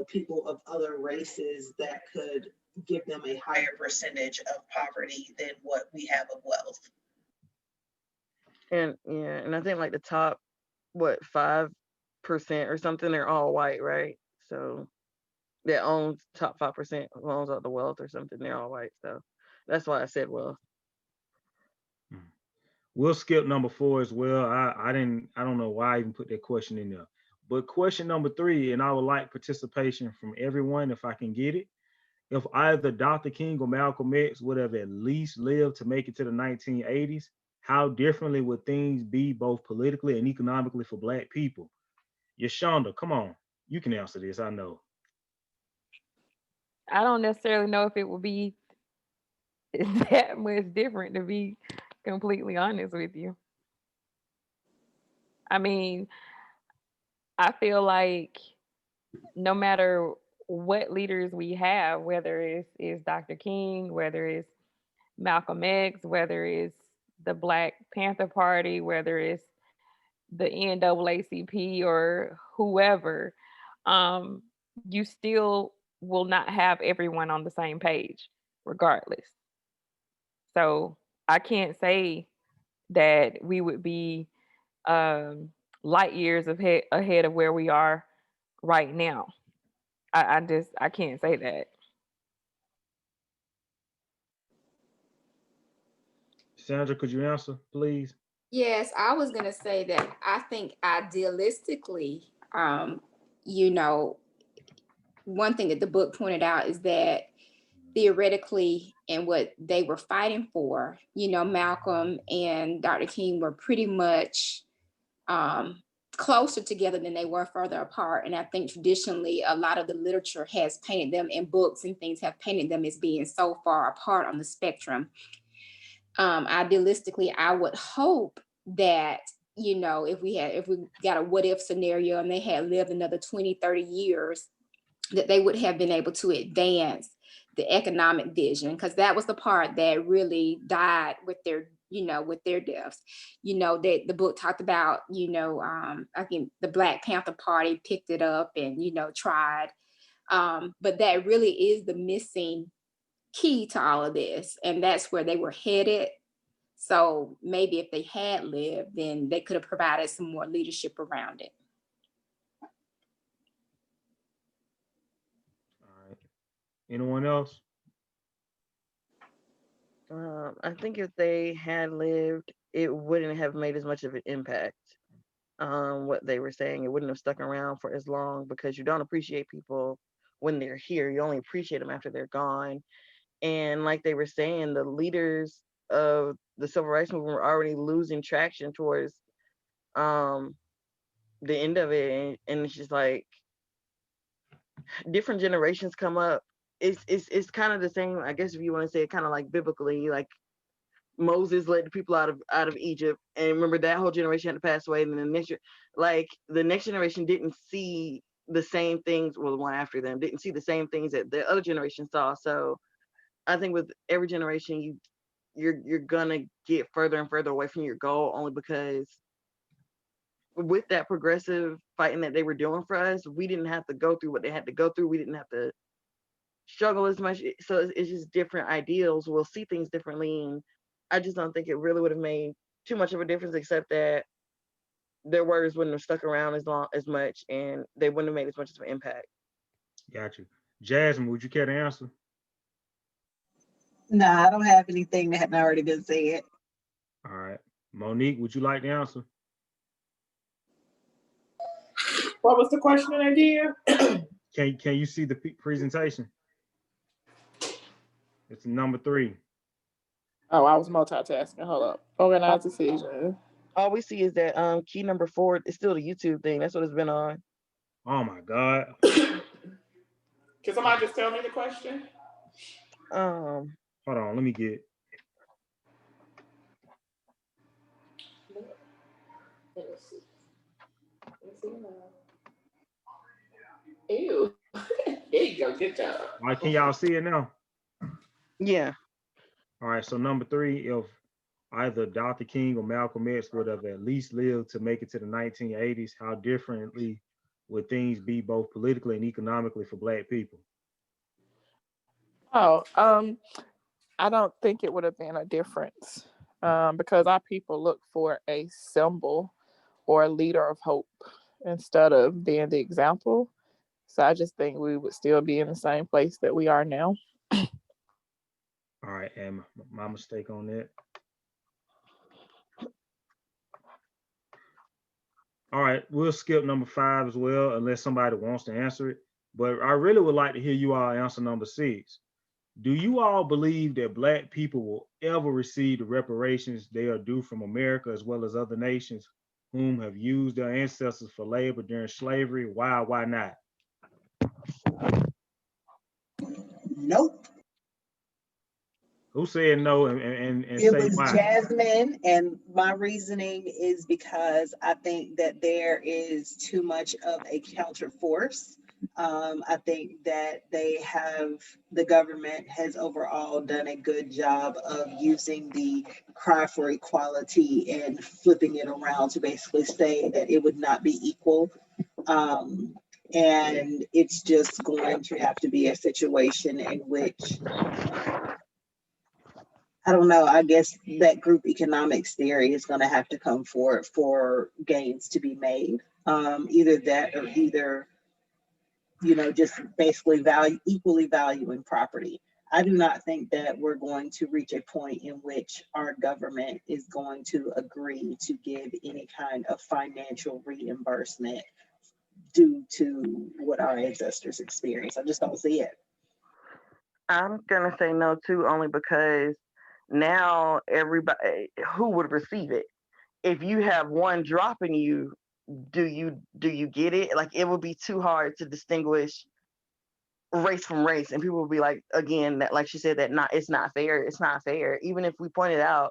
people of other races that could give them a higher percentage of poverty than what we have of wealth.
And I think like the top, 5% or something, they're all white, right? So that owns top 5% owns all the wealth or something, they're all white. So that's why I said wealth.
We'll skip number 4 as well. I don't know why I even put that question in there. But question number 3, and I would like participation from everyone if I can get it. If either Dr. King or Malcolm X would have at least lived to make it to the 1980s, how differently would things be both politically and economically for Black people? Yashonda, come on. You can answer this, I know.
I don't necessarily know if it would be that much different, to be completely honest with you. I mean, I feel like no matter what leaders we have, whether it's Dr. King, whether it's Malcolm X, whether it's the Black Panther Party, whether it's the NAACP or whoever, you still will not have everyone on the same page, regardless. So I can't say that we would be light years ahead of where we are right now. I can't say that.
Sandra, could you answer, please?
Yes, I was going to say that I think idealistically, one thing that the book pointed out is that theoretically, and what they were fighting for, Malcolm and Dr. King were pretty much closer together than they were further apart. And I think traditionally, a lot of the literature has painted them, and books and things have painted them as being so far apart on the spectrum. Idealistically, I would hope that, if we got a what if scenario and they had lived another 20, 30 years, that they would have been able to advance the economic vision, because that was the part that really died with their deaths. That the book talked about, I think the Black Panther Party picked it up and, tried. But that really is the missing key to all of this. And that's where they were headed. So maybe if they had lived, then they could have provided some more leadership around it.
All right. Anyone else?
I think if they had lived, it wouldn't have made as much of an impact. What they were saying, it wouldn't have stuck around for as long, because you don't appreciate people when they're here. You only appreciate them after they're gone. And like they were saying, the leaders of the civil rights movement were already losing traction towards the end of it, and it's just like different generations come up. It's kind of the same, I guess, if you want to say it, kind of like biblically, like Moses led the people out of Egypt, and remember that whole generation had to pass away, and then the next generation didn't see the same things, well, the one after them didn't see the same things that the other generation saw. So I think with every generation, you're gonna get further and further away from your goal, only because with that progressive fighting that they were doing for us, we didn't have to go through what they had to go through. We didn't have to struggle as much. So it's just different ideals. We'll see things differently, and I just don't think it really would have made too much of a difference, except that their words wouldn't have stuck around as much, and they wouldn't have made as much of an impact.
Got you. Jasmine, would you care to answer?
No, I don't have anything that hadn't already been said.
All right. Monique, would you like to answer?
What was the question again?
Can you see the presentation? It's number 3.
Oh, I was multitasking. Hold up. Organized decision.
All we see is that key number 4 is still the YouTube thing. That's what it's been on.
Oh my God.
Can somebody just tell me the question?
Hold on, let me get.
Let's see. Ew. There you go. Good job.
All right, can y'all see it now?
Yeah.
All right, so number 3, if either Dr. King or Malcolm X would have at least lived to make it to the 1980s, how differently would things be both politically and economically for Black people?
Oh, I don't think it would have been a difference because our people look for a symbol or a leader of hope instead of being the example. So I just think we would still be in the same place that we are now.
All right, and my mistake on that. All right, we'll skip number 5 as well, unless somebody wants to answer it. But I really would like to hear you all answer number 6. Do you all believe that Black people will ever receive the reparations they are due from America as well as other nations whom have used their ancestors for labor during slavery? Why not?
Nope.
Who said no and
It
say
was
why?
Jasmine, and my reasoning is because I think that there is too much of a counterforce. I think that the government has overall done a good job of using the cry for equality and flipping it around to basically say that it would not be equal. And it's just going to have to be a situation in which, I don't know, I guess that group economics theory is going to have to come forward for gains to be made. Either that or just basically equally valuing property. I do not think that we're going to reach a point in which our government is going to agree to give any kind of financial reimbursement due to what our ancestors experienced. I just don't see it.
I'm gonna say no too, only because now everybody who would receive it. If you have one dropping you, do you get it? Like, it would be too hard to distinguish race from race, and people will be like, again, that, like she said, that it's not fair. It's not fair. Even if we pointed out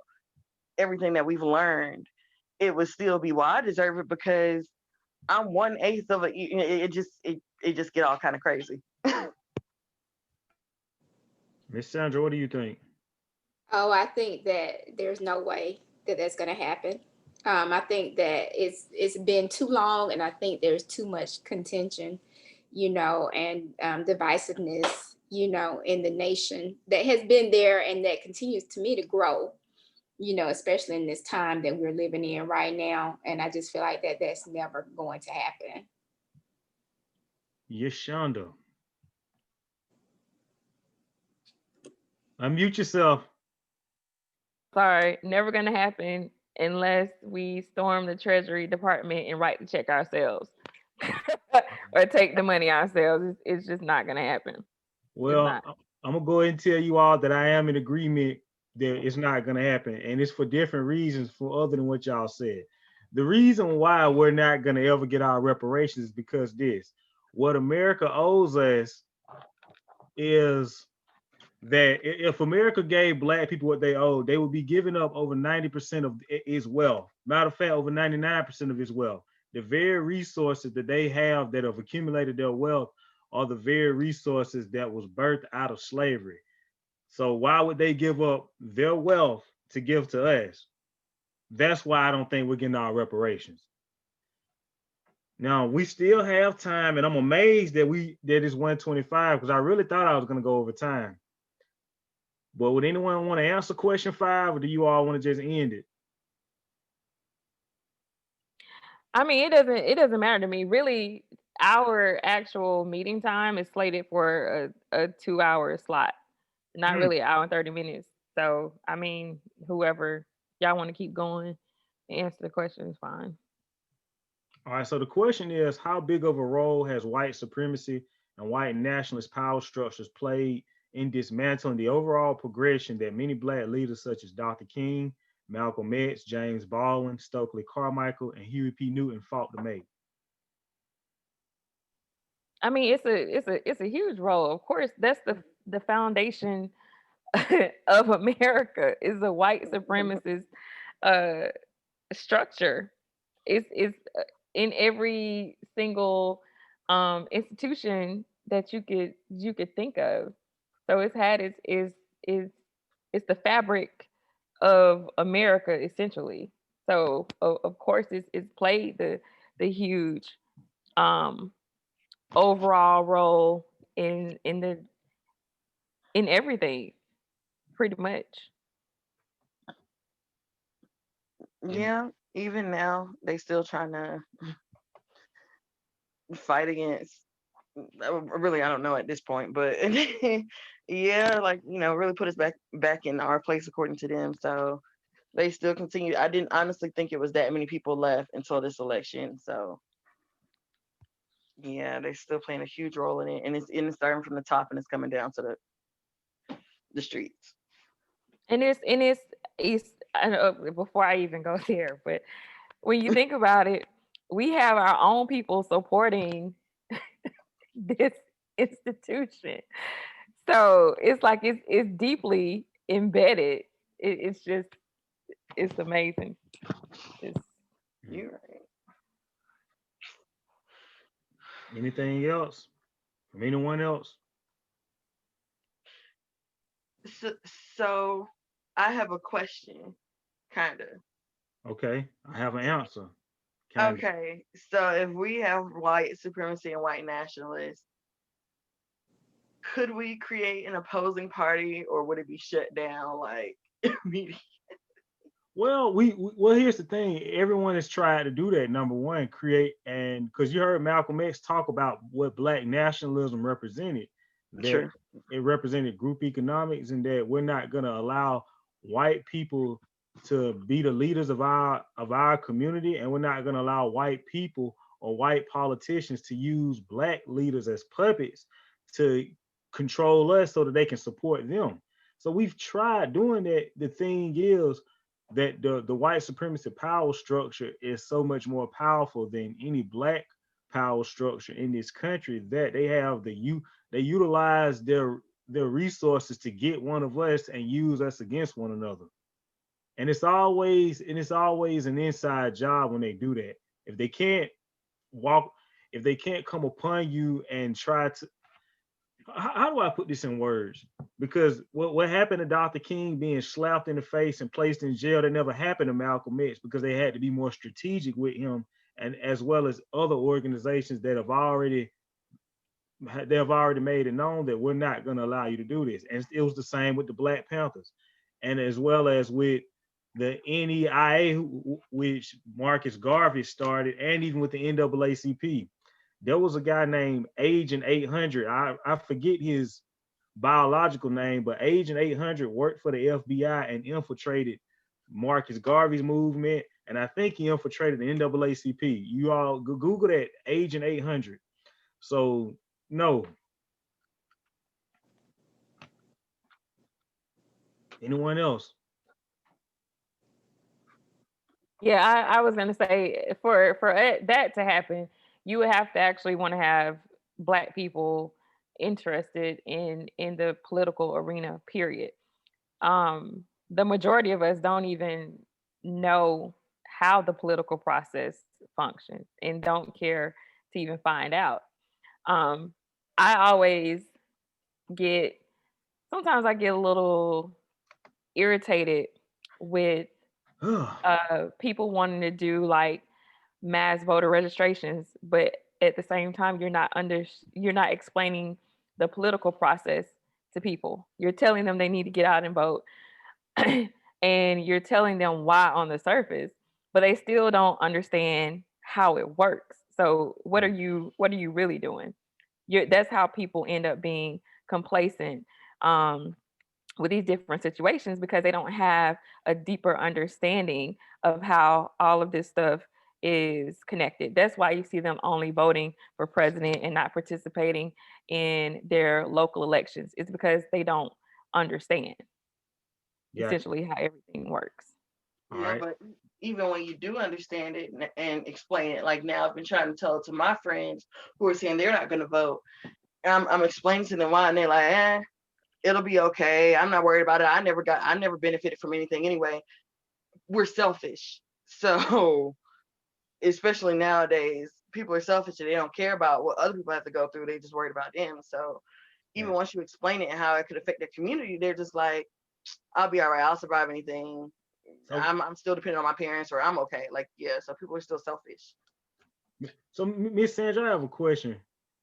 everything that we've learned, it would still be, well, I deserve it because I'm 1/8 of it. It just get all kind of crazy.
Miss Sandra, what do you think?
Oh, I think that there's no way that that's going to happen. I think that it's been too long, and I think there's too much contention, and divisiveness, in the nation that has been there and that continues to me to grow, especially in this time that we're living in right now. And I just feel like that's never going to happen.
Yes, Shonda. Unmute yourself.
Sorry, never gonna happen unless we storm the Treasury Department and write the check ourselves or take the money ourselves. It's just not gonna happen.
Well, I'm gonna go ahead and tell you all that I am in agreement it's not going to happen. And it's for different reasons for other than what y'all said. The reason why we're not going to ever get our reparations is because what America owes us is that if America gave black people what they owe, they would be giving up over 90% of its wealth. Matter of fact, over 99% of its wealth. The very resources that they have that have accumulated their wealth are the very resources that was birthed out of slavery. So why would they give up their wealth to give to us? That's why I don't think we're getting our reparations. Now we still have time, and I'm amazed that it's 125 because I really thought I was going to go over time. But would anyone want to answer question 5, or do you all want to just end it?
I mean, it doesn't matter to me. Really, our actual meeting time is slated for a 2-hour slot, not really an hour and 30 minutes. So, I mean, whoever y'all want to keep going, answer the question is fine.
All right, so the question is, how big of a role has white supremacy and white nationalist power structures played in dismantling the overall progression that many black leaders such as Dr. King, Malcolm X, James Baldwin, Stokely Carmichael, and Huey P. Newton fought to make?
I mean, it's a huge role. Of course, that's the foundation of America is a white supremacist structure. It's in every single institution that you could think of. So it's the fabric of America essentially. So of course it's played the huge overall role in everything pretty much.
Yeah, even now they still trying to fight against. Really, I don't know at this point, but yeah, like really put us back in our place according to them. So they still continue. I didn't honestly think it was that many people left until this election. So yeah, they're still playing a huge role in it, and it's starting from the top and it's coming down to the streets.
And it's I know, before I even go there, but when you think about it, we have our own people supporting this institution. So it's like it's deeply embedded. It's amazing.
You're right.
Anything else from anyone else?
So I have a question, kind of.
Okay, I have an answer.
Okay, so if we have white supremacy and white nationalists, could we create an opposing party, or would it be shut down like immediately?
Well, here's the thing. Everyone has tried to do that. Number one, create, and because you heard Malcolm X talk about what Black nationalism represented, that it represented group economics, and that we're not going to allow white people to be the leaders of our community, and we're not going to allow white people or white politicians to use Black leaders as puppets to control us so that they can support them. So we've tried doing that. The thing is that the white supremacy power structure is so much more powerful than any Black power structure in this country, that they utilize their resources to get one of us and use us against one another. And it's always an inside job when they do that. If they can't come upon you and try to, how do I put this in words? Because what happened to Dr. King being slapped in the face and placed in jail, that never happened to Malcolm X, because they had to be more strategic with him, and as well as other organizations that have already made it known that we're not going to allow you to do this. And it was the same with the Black Panthers, and as well as with the NEIA, which Marcus Garvey started, and even with the NAACP. There was a guy named Agent 800. I forget his biological name, but Agent 800 worked for the FBI and infiltrated Marcus Garvey's movement, and I think he infiltrated the NAACP. You all Google that, Agent 800. So no. Anyone else?
Yeah, I was gonna say for that to happen, you would have to actually want to have Black people interested in the political arena. Period. The majority of us don't even know how the political process functions and don't care to even find out. Um, I always get sometimes I get a little irritated with people wanting to do like mass voter registrations, but at the same time you're not explaining the political process to people. You're telling them they need to get out and vote and you're telling them why on the surface, but they still don't understand how it works. So what are you really doing? That's how people end up being complacent with these different situations because they don't have a deeper understanding of how all of this stuff is connected. That's why you see them only voting for president and not participating in their local elections. It's because they don't understand essentially how everything works.
Yeah, but even when you do understand it and explain it, like now I've been trying to tell it to my friends who are saying they're not going to vote. I'm explaining to them why, and they're like, it'll be okay. I'm not worried about it. I never benefited from anything anyway. We're selfish. So, especially nowadays, people are selfish and they don't care about what other people have to go through. They just worried about them. So, even once you explain it and how it could affect their community, they're just like, I'll be all right. I'll survive anything. I'm still dependent on my parents, or I'm okay. Like, yeah. So people are still selfish.
So, Miss Sandra, I have a question.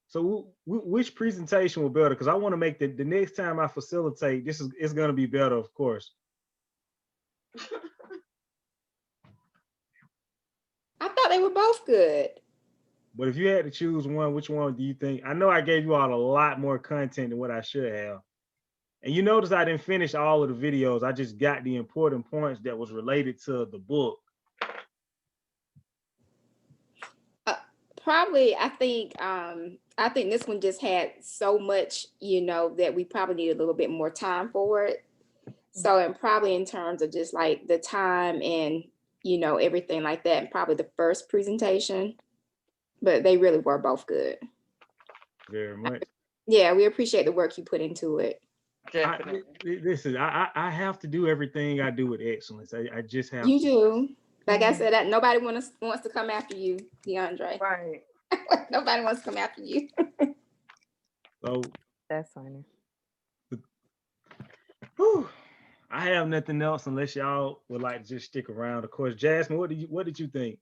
So, which presentation will better? Because I want to make the next time I facilitate, it's going to be better, of course.
I thought they were both good.
But if you had to choose one, which one do you think? I know I gave you all a lot more content than what I should have. And you notice I didn't finish all of the videos. I just got the important points that was related to the book.
Probably, I think this one just had so much, that we probably need a little bit more time for it. So, and probably in terms of just like the time and, everything like that, and probably the first presentation, but they really were both good.
Very much.
Yeah, we appreciate the work you put into it.
I have to do everything I do with excellence. I just have
You
to.
do. Like I said, that nobody wants to come after you, Deandre.
Right.
Nobody wants to come after you.
So
that's funny.
I have nothing else unless y'all would like to just stick around. Of course, Jasmine, what did you think?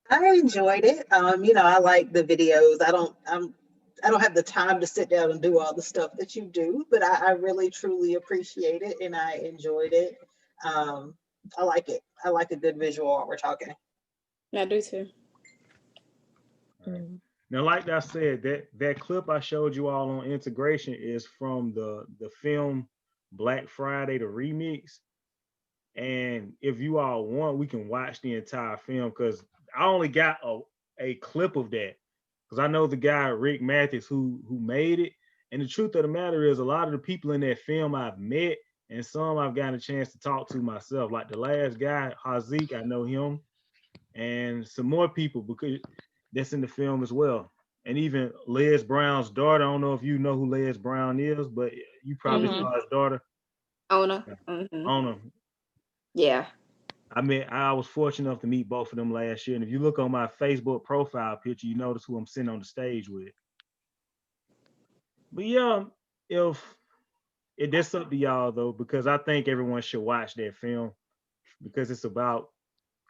I enjoyed it. I like the videos. I don't have the time to sit down and do all the stuff that you do, but I really truly appreciate it and I enjoyed it. I like it. I like a good visual while we're talking.
I do too.
Now, like I said, that clip I showed you all on integration is from the film Black Friday, the remix. And if you all want, we can watch the entire film because I only got a clip of that because I know the guy Rick Mathis who made it. And the truth of the matter is, a lot of the people in that film I've met, and some I've gotten a chance to talk to myself. Like the last guy, Hazik, I know him, and some more people because that's in the film as well. And even Les Brown's daughter. I don't know if you know who Les Brown is, but you probably saw his daughter.
Ona.
Ona.
Yeah.
I was fortunate enough to meet both of them last year. And if you look on my Facebook profile picture, you notice who I'm sitting on the stage with. But yeah, that's up to y'all though, because I think everyone should watch that film because it's about,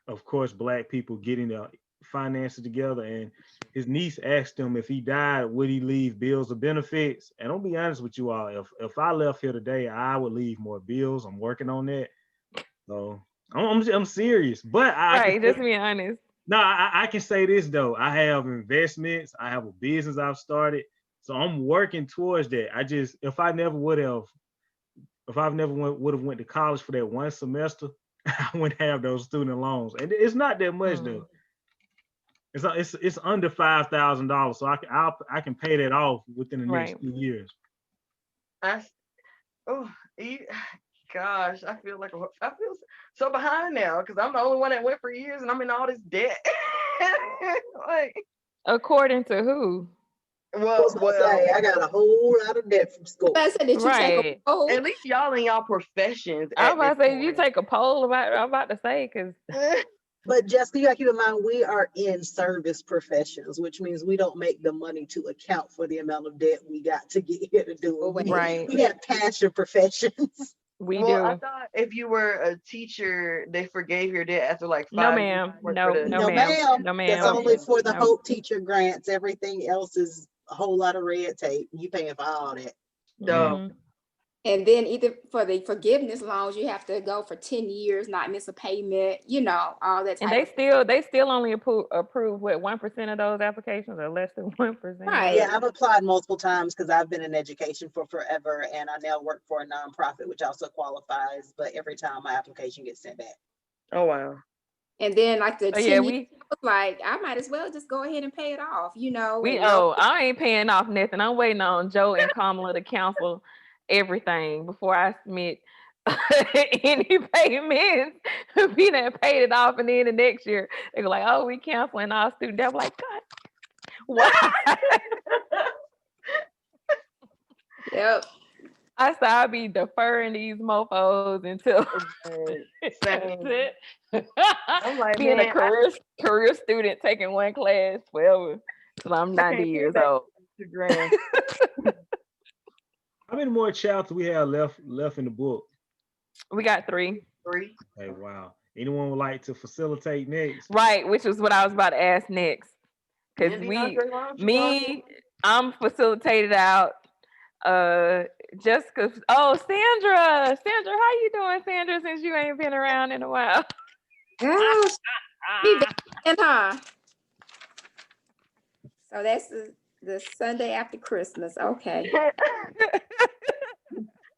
of course, Black people getting their finances together. And his niece asked him if he died, would he leave bills or benefits? And I'll be honest with you all, if I left here today, I would leave more bills. I'm working on that. So I'm serious, but
just being honest.
No, I can say this though. I have investments. I have a business I've started, so I'm working towards that. If I never would have went to college for that one semester, I wouldn't have those student loans, and it's not that much though. It's under $5,000, so I can pay that off within the next 2 years.
Oh, gosh, I feel so behind now because I'm the only one that went for years and I'm in all this debt. Like,
According to who?
I was gonna say, I got a whole lot of debt from school.
I said, did you take a
Right.
poll?
at least y'all in y'all professions
I'm
at this
about to say, if you
point.
take a poll about, I'm about to say, because
But Jessica, you gotta keep in mind we are in service professions, which means we don't make the money to account for the amount of debt we got to get here to do it.
right,
We have passion professions.
we
Well, I
do.
thought if you were a teacher, they forgave your debt after like
No,
5 years.
ma'am.
You worked for
No,
the
no,
No,
ma'am.
ma'am.
No,
That's
ma'am.
only for the
No.
Hope Teacher grants. Everything else is a whole lot of red tape. You paying for all that.
dog.
And then either for the forgiveness loans, you have to go for 10 years, not miss a payment, you know, all that
And
type
they still only approve what 1% of those applications, or less than 1%.
Right.
Yeah, I've applied multiple times because I've been in education for forever, and I now work for a nonprofit, which also qualifies. But every time my application gets sent back.
Oh wow.
And then like the
Oh,
10
yeah,
years, like I might as well just go ahead and pay it off, you know.
we
And no,
I ain't paying off nothing. I'm waiting on Joe and Kamala to cancel everything before I submit any payments. We done paid it off, and then the next year they go like, "Oh, we canceling our student debt." I'm like, God, why?
Yep.
I said I'll be deferring these mofos until
Same. I'm like,
being a
man,
career student taking one class forever till I'm 90
can't
years
pay back
old.
$2,000.
How many more chapters we have left in the book?
We got 3.
3.
Hey, wow. Anyone would like to facilitate next?
Right, which was what I was about to ask next. Because I'm facilitated out. Jessica, Sandra, how you doing, Sandra? Since you ain't been around in a while.
Gosh, be back in, huh? So that's the Sunday after Christmas. Okay.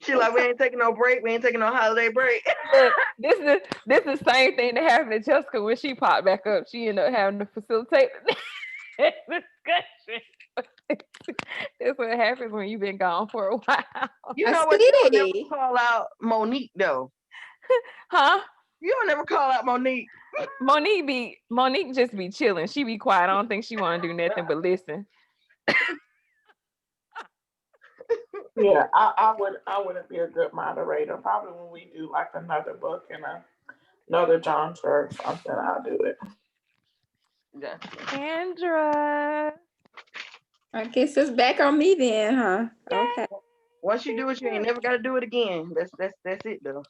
She like, we ain't taking no break. We ain't taking no holiday break.
Look, this is the same thing that happened to Jessica when she popped back up. She ended up having to facilitate the discussion. That's what happens when you've been gone for a while.
You know what? You don't never call out Monique though.
Huh?
You don't never call out Monique.
Monique just be chilling. She be quiet. I don't think she want to do nothing but listen.
Yeah, I wouldn't be a good moderator. Probably when we do like another book and another genre or something, I'll do it.
Yeah.
Andra.
I guess it's back on me then, huh? Okay.
Once you do it, you ain't never got to do it again. That's it though.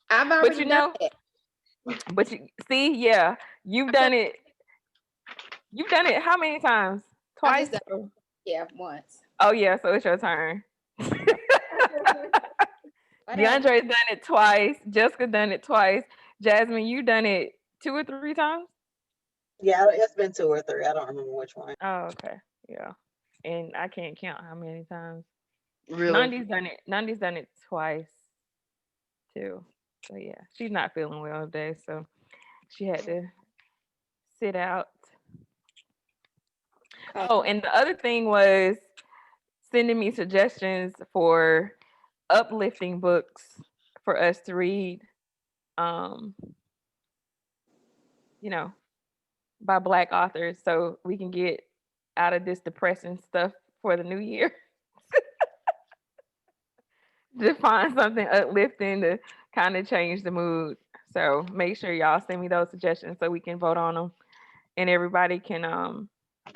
I've already done it.
But you see, yeah, you've done it. You've done it how many times? Twice?
Yeah, once.
Oh yeah, so it's your turn. Deandre's done it twice. Jessica done it twice. Jasmine, you done it 2 or 3 times?
Yeah, it's been 2 or 3. I don't remember which one.
Oh, okay. Yeah. And I can't count how many times.
Really?
Nandi's done it twice too. So yeah, she's not feeling well today, so she had to sit out. Okay. Oh, and the other thing was sending me suggestions for uplifting books for us to read. By Black authors, so we can get out of this depressing stuff for the new year. To find something uplifting to kind of change the mood. So make sure y'all send me those suggestions so we can vote on them, and everybody can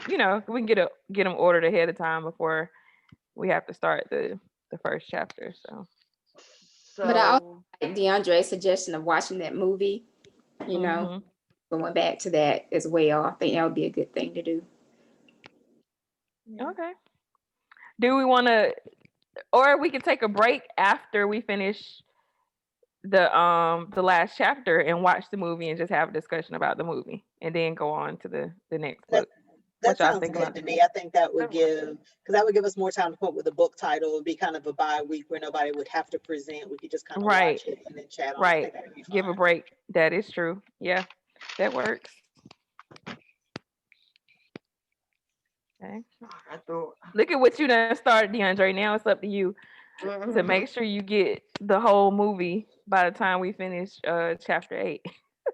we can get them ordered ahead of time before we have to start the first chapter. So
But I also like DeAndre's suggestion of watching that movie, going back to that as well. I think that would be a good thing to do.
Okay. Do we want to, or we could take a break after we finish the last chapter and watch the movie and just have a discussion about the movie and then go on to the next book.
That sounds good to me. I think that would give us more time to come up with a book title. It would be kind of a bi-week where nobody would have to present. We could just kind of watch it and then chat on it. I think that would be fun.
Give a break. That is true. Yeah, that works. Okay. Look at what you done started, DeAndre. Now it's up to you. to make sure you get the whole movie by the time we finish chapter 8.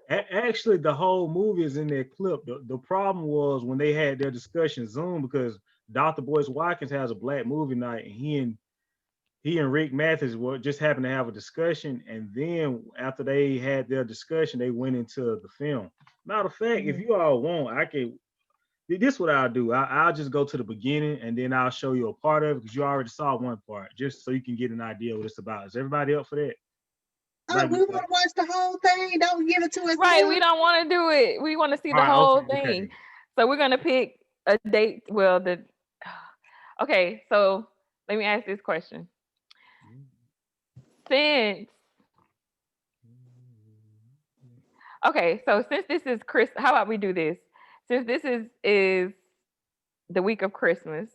Actually, the whole movie is in that clip. The problem was when they had their discussion Zoom because Dr. Boyce Watkins has a black movie night, and he and Rick Mathis were just happened to have a discussion, and then after they had their discussion, they went into the film. Matter of fact, if you all want, I can. This is what I'll do. I'll just go to the beginning, and then I'll show you a part of it because you already saw one part, just so you can get an idea what it's about. Is everybody up for that?
Oh, we want to watch the whole thing. Don't give it to us.
Right,
now.
we don't want to do it. We want to see the
All right,
whole
okay,
thing. So we're gonna pick a date. Well, okay. So let me ask this question. Since since this is how about we do this? Since this is the week of Christmas,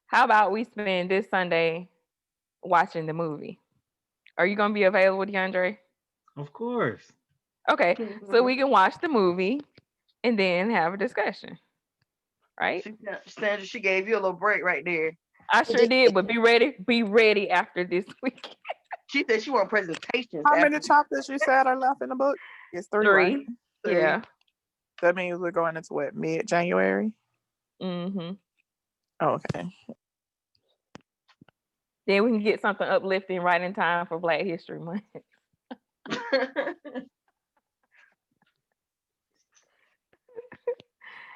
how about we spend this Sunday watching the movie? Are you gonna be available, Deandre?
Of course.
Okay, so we can watch the movie and then have a discussion, right?
Sandra, she gave you a little break right there.
I sure did, but be ready after this week.
She said she want presentations.
How many chapters you said are left in the book? It's 3, right?
3. Yeah.
That means we're going into what, mid-January?
Mm-hmm.
Oh, okay.
Then we can get something uplifting right in time for Black History Month.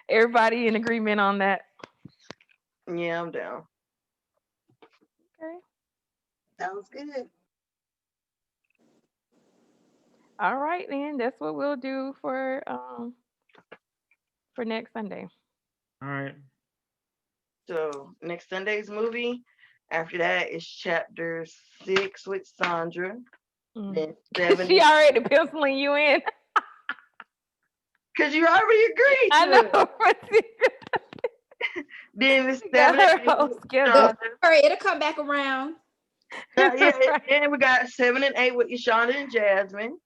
Everybody in agreement on that?
Yeah, I'm down.
Okay.
Sounds good.
All right, then. That's what we'll do for next Sunday.
All right.
So next Sunday's movie. After that is chapter 6 with Sandra. Then 7.
She already penciling you in.
Because you already agreed.
I know.
Then it's 7 and 8.
Hurry, it'll come back around.
And we got 7 and 8 with Yashonda and Jasmine.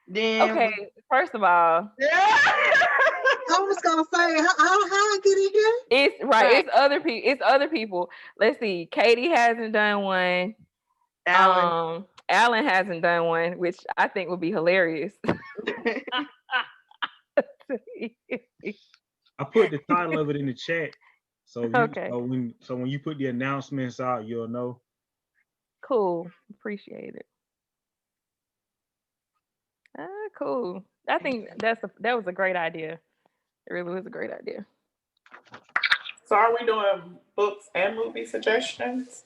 Then
okay, first of all,
I was gonna say how I get in here.
It's right. It's other people. It's other people. Let's see. Katie hasn't done one. Alan hasn't done one, which I think would be hilarious.
I put the title of it in the chat, so
okay.
So when you put the announcements out, you'll know.
Cool. Appreciate it. Cool. I think that was a great idea. It really was a great idea.
So are we doing books and movie suggestions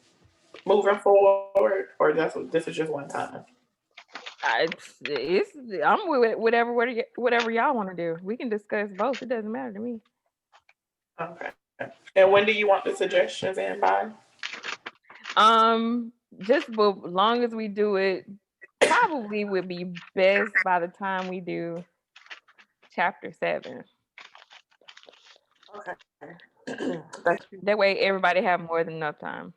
moving forward, or this is just one time?
I'm with whatever y'all want to do. We can discuss both. It doesn't matter to me.
Okay. And when do you want the suggestions in by?
Just as long as we do it, probably would be best by the time we do chapter 7.
Okay.
That way everybody have more than enough time.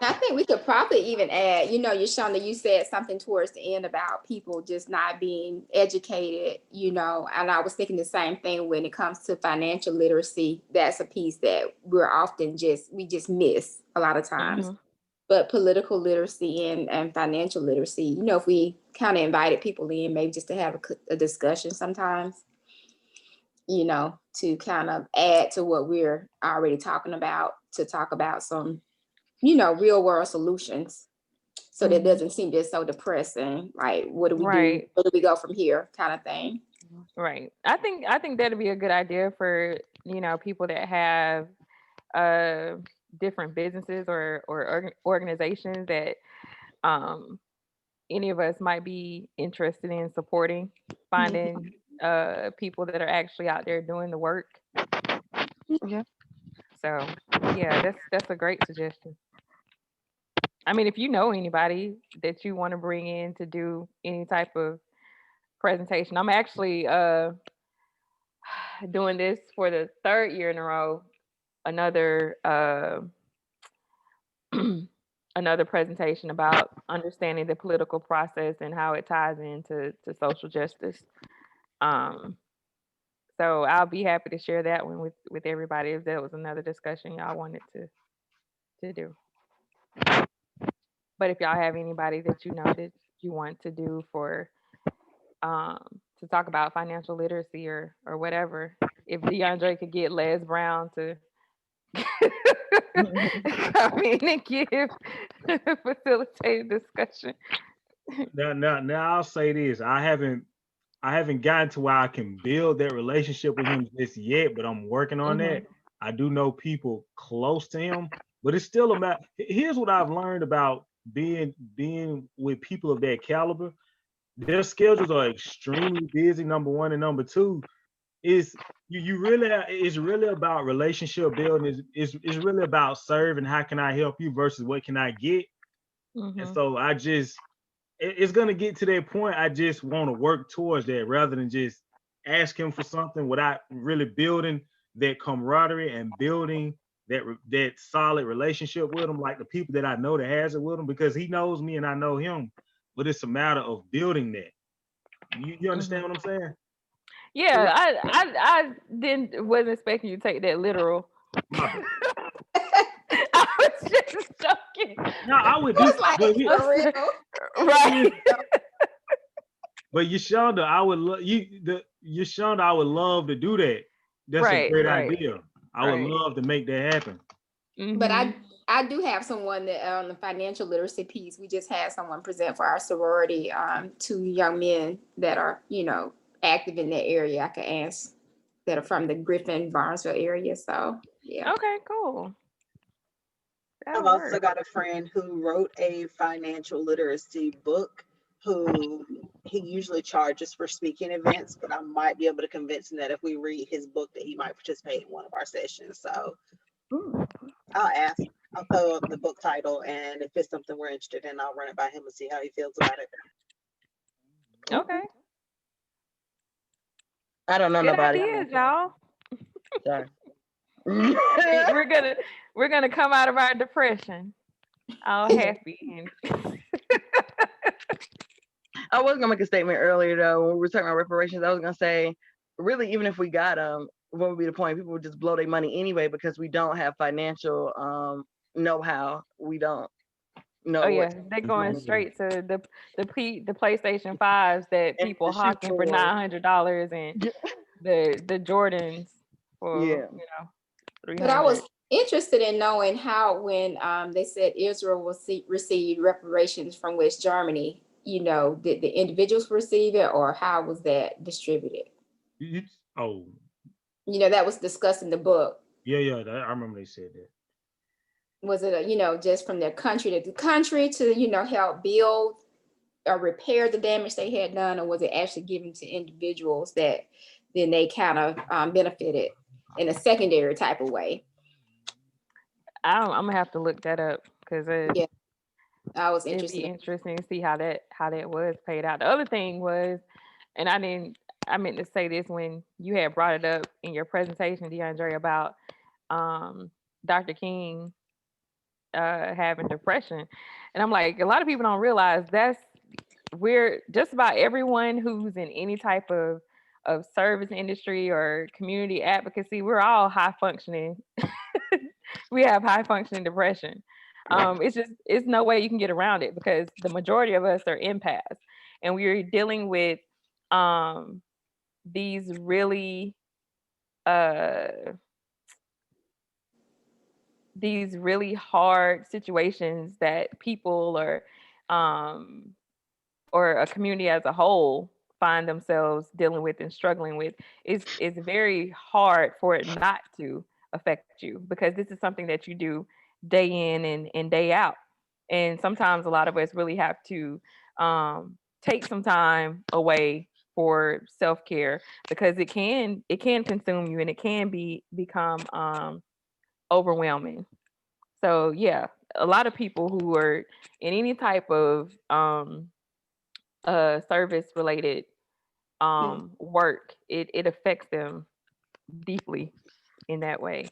I think we could probably even add, Yashonda, you said something towards the end about people just not being educated, and I was thinking the same thing when it comes to financial literacy. That's a piece that we're often we just miss a lot of times. Mm-hmm. But political literacy and financial literacy, if we kind of invited people in, maybe just to have a discussion sometimes, to kind of add to what we're already talking about, to talk about some real world solutions, so that doesn't seem just so depressing. Like, what do we do? Where do we go from here, kind of thing?
Right. I think that'd be a good idea for people that have different businesses or organizations that any of us might be interested in supporting, finding people that are actually out there doing the work.
Yeah.
So yeah, that's a great suggestion. I mean, if you know anybody that you want to bring in to do any type of presentation, I'm actually doing this for the 3rd year in a row. Another another presentation about understanding the political process and how it ties into social justice. So I'll be happy to share that one with everybody if that was another discussion y'all wanted to do. But if y'all have anybody that you know that you want to do for to talk about financial literacy or whatever, if DeAndre could get Les Brown to come in and give facilitate discussion.
Now I'll say this. I haven't gotten to where I can build that relationship with him just yet, but I'm working on that. I do know people close to him, but it's still a matter. Here's what I've learned about being with people of that caliber. Their schedules are extremely busy, number one, and number two is you really it's really about relationship building. It's really about serving. How can I help you versus what can I get? And so it's gonna get to that point. I just want to work towards that rather than just ask him for something without really building that camaraderie and building that solid relationship with him, like the people that I know that has it with him, because he knows me and I know him. But it's a matter of building that. You understand what I'm saying?
Yeah, I wasn't expecting you to take that literal.
My bad.
I was just joking.
No, I would do
like, for real.
Right.
But Yashonda, I would Yashonda, I would love to do that. That's a great idea. I would love to make that happen.
But I do have someone that on the financial literacy piece, we just had someone present for our sorority, 2 young men that are, active in that area. I could ask that are from the Griffin, Barnesville area. So yeah.
Okay, cool.
I've also got a friend who wrote a financial literacy book who he usually charges for speaking events, but I might be able to convince him that if we read his book that he might participate in one of our sessions. So I'll ask. I'll throw up the book title, and if it's something we're interested in, I'll run it by him and see how he feels about it.
Okay.
I don't know
Good
nobody.
ideas, y'all.
Sorry.
we're gonna come out of our depression all happy.
I was gonna make a statement earlier though when we were talking about reparations. I was gonna say, really, even if we got them, what would be the point? People would just blow their money anyway because we don't have financial know-how. We don't know.
Oh yeah, they're going straight to the PlayStation 5s that people hawking for $900 and the Jordans for $300.
But I was interested in knowing how when they said Israel will receive reparations from West Germany, did the individuals receive it or how was that distributed? That was discussed in the book.
Yeah, I remember they said that.
Was it just from their country to country to help build or repair the damage they had done, or was it actually given to individuals that then they kind of benefited in a secondary type of way?
I'm gonna have to look that up because
I was
interested. It'd be interesting to see how that was paid out. The other thing was, and I meant to say this when you had brought it up in your presentation, DeAndre, about Dr. King having depression, and I'm like, a lot of people don't realize we're just about everyone who's in any type of service industry or community advocacy, we're all high functioning. We have high functioning depression. It's no way you can get around it because the majority of us are empaths, and we're dealing with these really hard situations that people or a community as a whole find themselves dealing with and struggling with. It's very hard for it not to affect you because this is something that you do day in and day out. And sometimes a lot of us really have to take some time away for self-care because it can consume you and it can become overwhelming. So yeah, a lot of people who are in any type of service related work, it affects them deeply in that way.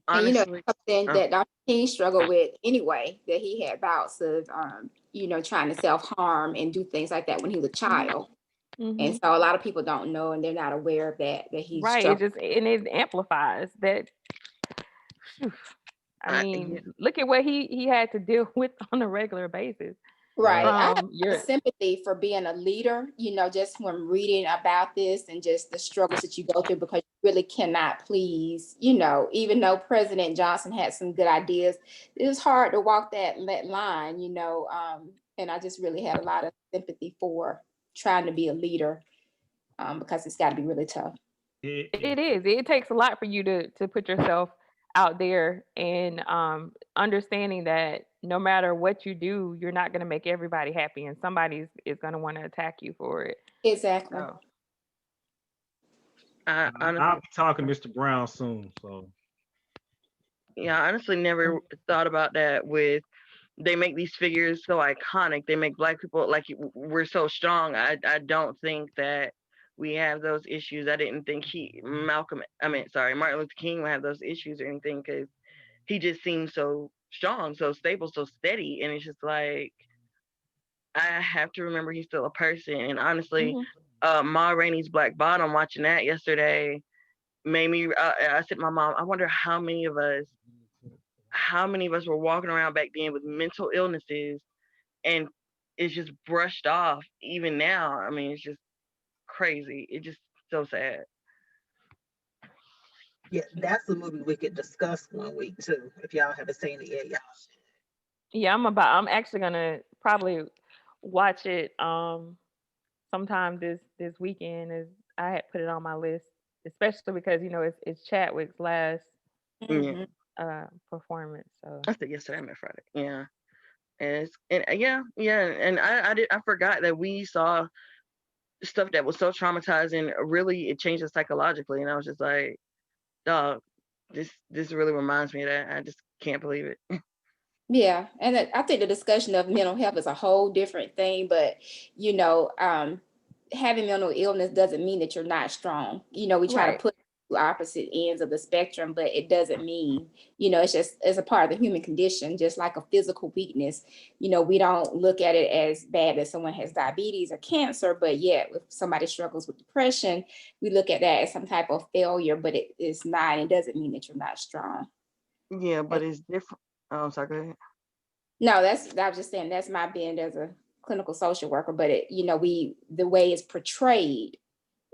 Honestly, something that Dr. King struggled with anyway, that he had bouts of trying to self-harm and do things like that when he was a child. And so a lot of people don't know, and they're not aware of that he's
Right. It
struggling.
just and it amplifies that. I mean, look at what he had to deal with on a regular basis.
Right. I have
You're
sympathy for being a leader, just when reading about this and just the struggles that you go through, because you really cannot please, even though President Johnson had some good ideas, it was hard to walk that line, and I just really had a lot of sympathy for trying to be a leader, because it's got to be really tough.
It is. It takes a lot for you to put yourself out there, and understanding that no matter what you do, you're not going to make everybody happy, and somebody is going to want to attack you for it.
Exactly.
So,
I'll be talking to Mr. Brown soon. So
Yeah, I honestly never thought about that. With they make these figures so iconic. They make Black people like we're so strong. I don't think that we have those issues. I didn't think Martin Luther King would have those issues or anything, because he just seems so strong, so stable, so steady. And it's just like, I have to remember he's still a person. And honestly, Ma Rainey's Black Bottom, watching that yesterday made me, I said to my mom, I wonder how many of us were walking around back then with mental illnesses, and it's just brushed off even now. I mean, it's just crazy. It's just so sad.
Yeah, that's a movie we could discuss one week too. If y'all haven't seen it yet, y'all should.
Yeah, I'm actually gonna probably watch it sometime this weekend. As I had put it on my list, especially because it's Chadwick's last performance. So
I said yesterday, I meant Friday. Yeah. And I forgot that we saw stuff that was so traumatizing. Really, it changed us psychologically, and I was just like, dog, this really reminds me of that. I just can't believe it.
Yeah, and I think the discussion of mental health is a whole different thing, but having mental illness doesn't mean that you're not strong. We try to put opposite ends of the spectrum, but it doesn't mean, it's a part of the human condition, just like a physical weakness. We don't look at it as bad that someone has diabetes or cancer, but yet if somebody struggles with depression, we look at that as some type of failure, but it's not. It doesn't mean that you're not strong.
Yeah, but it's different. Oh, I'm sorry, go ahead.
No, I was just saying that's my bend as a clinical social worker, but the way it's portrayed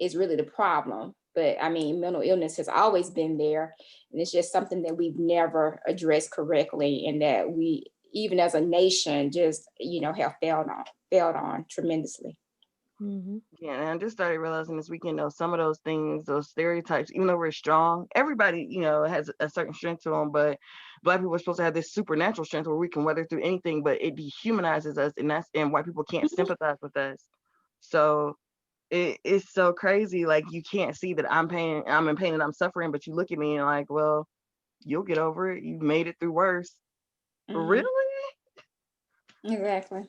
is really the problem. But I mean, mental illness has always been there, and it's just something that we've never addressed correctly, and that we, even as a nation, just have failed on tremendously.
Yeah, and I just started realizing this weekend, though, some of those things, those stereotypes, even though we're strong, everybody, has a certain strength to them, but Black people are supposed to have this supernatural strength where we can weather through anything, but it dehumanizes us, and white people can't sympathize with us. So it's so crazy. Like, you can't see that I'm in pain and I'm suffering, but you look at me and like, well, you'll get over it. You made it through worse. Really?
Exactly.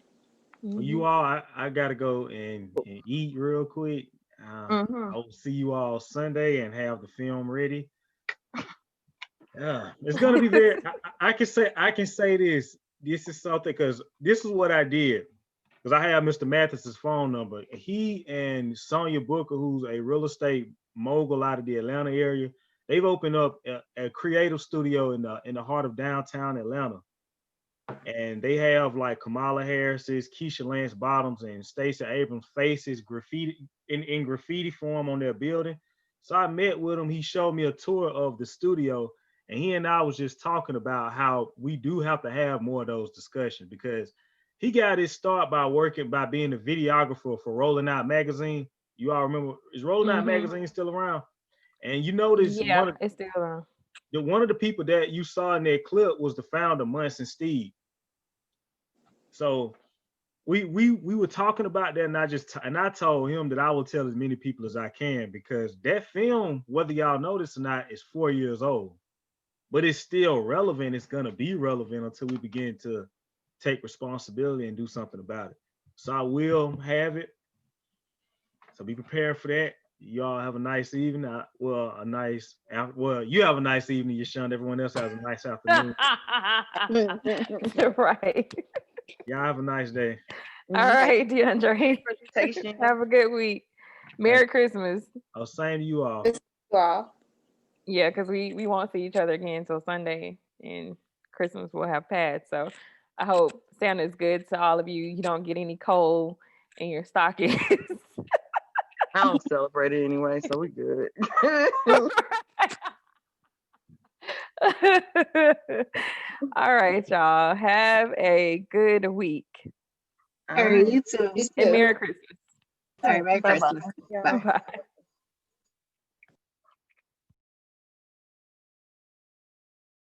Well, you all, I gotta go and eat real quick. I will see you all Sunday and have the film ready. Yeah, it's gonna be very. I can say this. This is something, because this is what I did. Because I have Mr. Mathis's phone number. He and Sonia Booker, who's a real estate mogul out of the Atlanta area, they've opened up a creative studio in the heart of downtown Atlanta. And they have like Kamala Harris's, Keisha Lance Bottoms, and Stacey Abrams' faces graffiti in graffiti form on their building. So I met with him. He showed me a tour of the studio, and he and I was just talking about how we do have to have more of those discussions, because he got his start by being a videographer for Rolling Out magazine. You all remember, is Rolling Out magazine still around? And you notice
it's still around.
One of the people that you saw in that clip was the founder, Munson Steve. So we were talking about that, and I told him that I will tell as many people as I can, because that film, whether y'all notice or not, is 4 years old, but it's still relevant. It's gonna be relevant until we begin to take responsibility and do something about it. So I will have it. So be prepared for that. Y'all have a nice evening. You have a nice evening, Yashund. Everyone else has a nice afternoon.
Right.
Y'all have a nice day.
All right, DeAndre.
Presentation.
Have a good week. Merry Christmas.
Oh, same to you all.
Wow.
Yeah, because we won't see each other again until Sunday, and Christmas will have passed. So I hope Santa's good to all of you. You don't get any coal in your stockings.
I don't celebrate it anyway, so we good.
All right, y'all. Have a good week.
All right, you too.
And Merry Christmas.
All right, Merry
Bye-bye.
Christmas.
Yeah.
Bye.
Bye.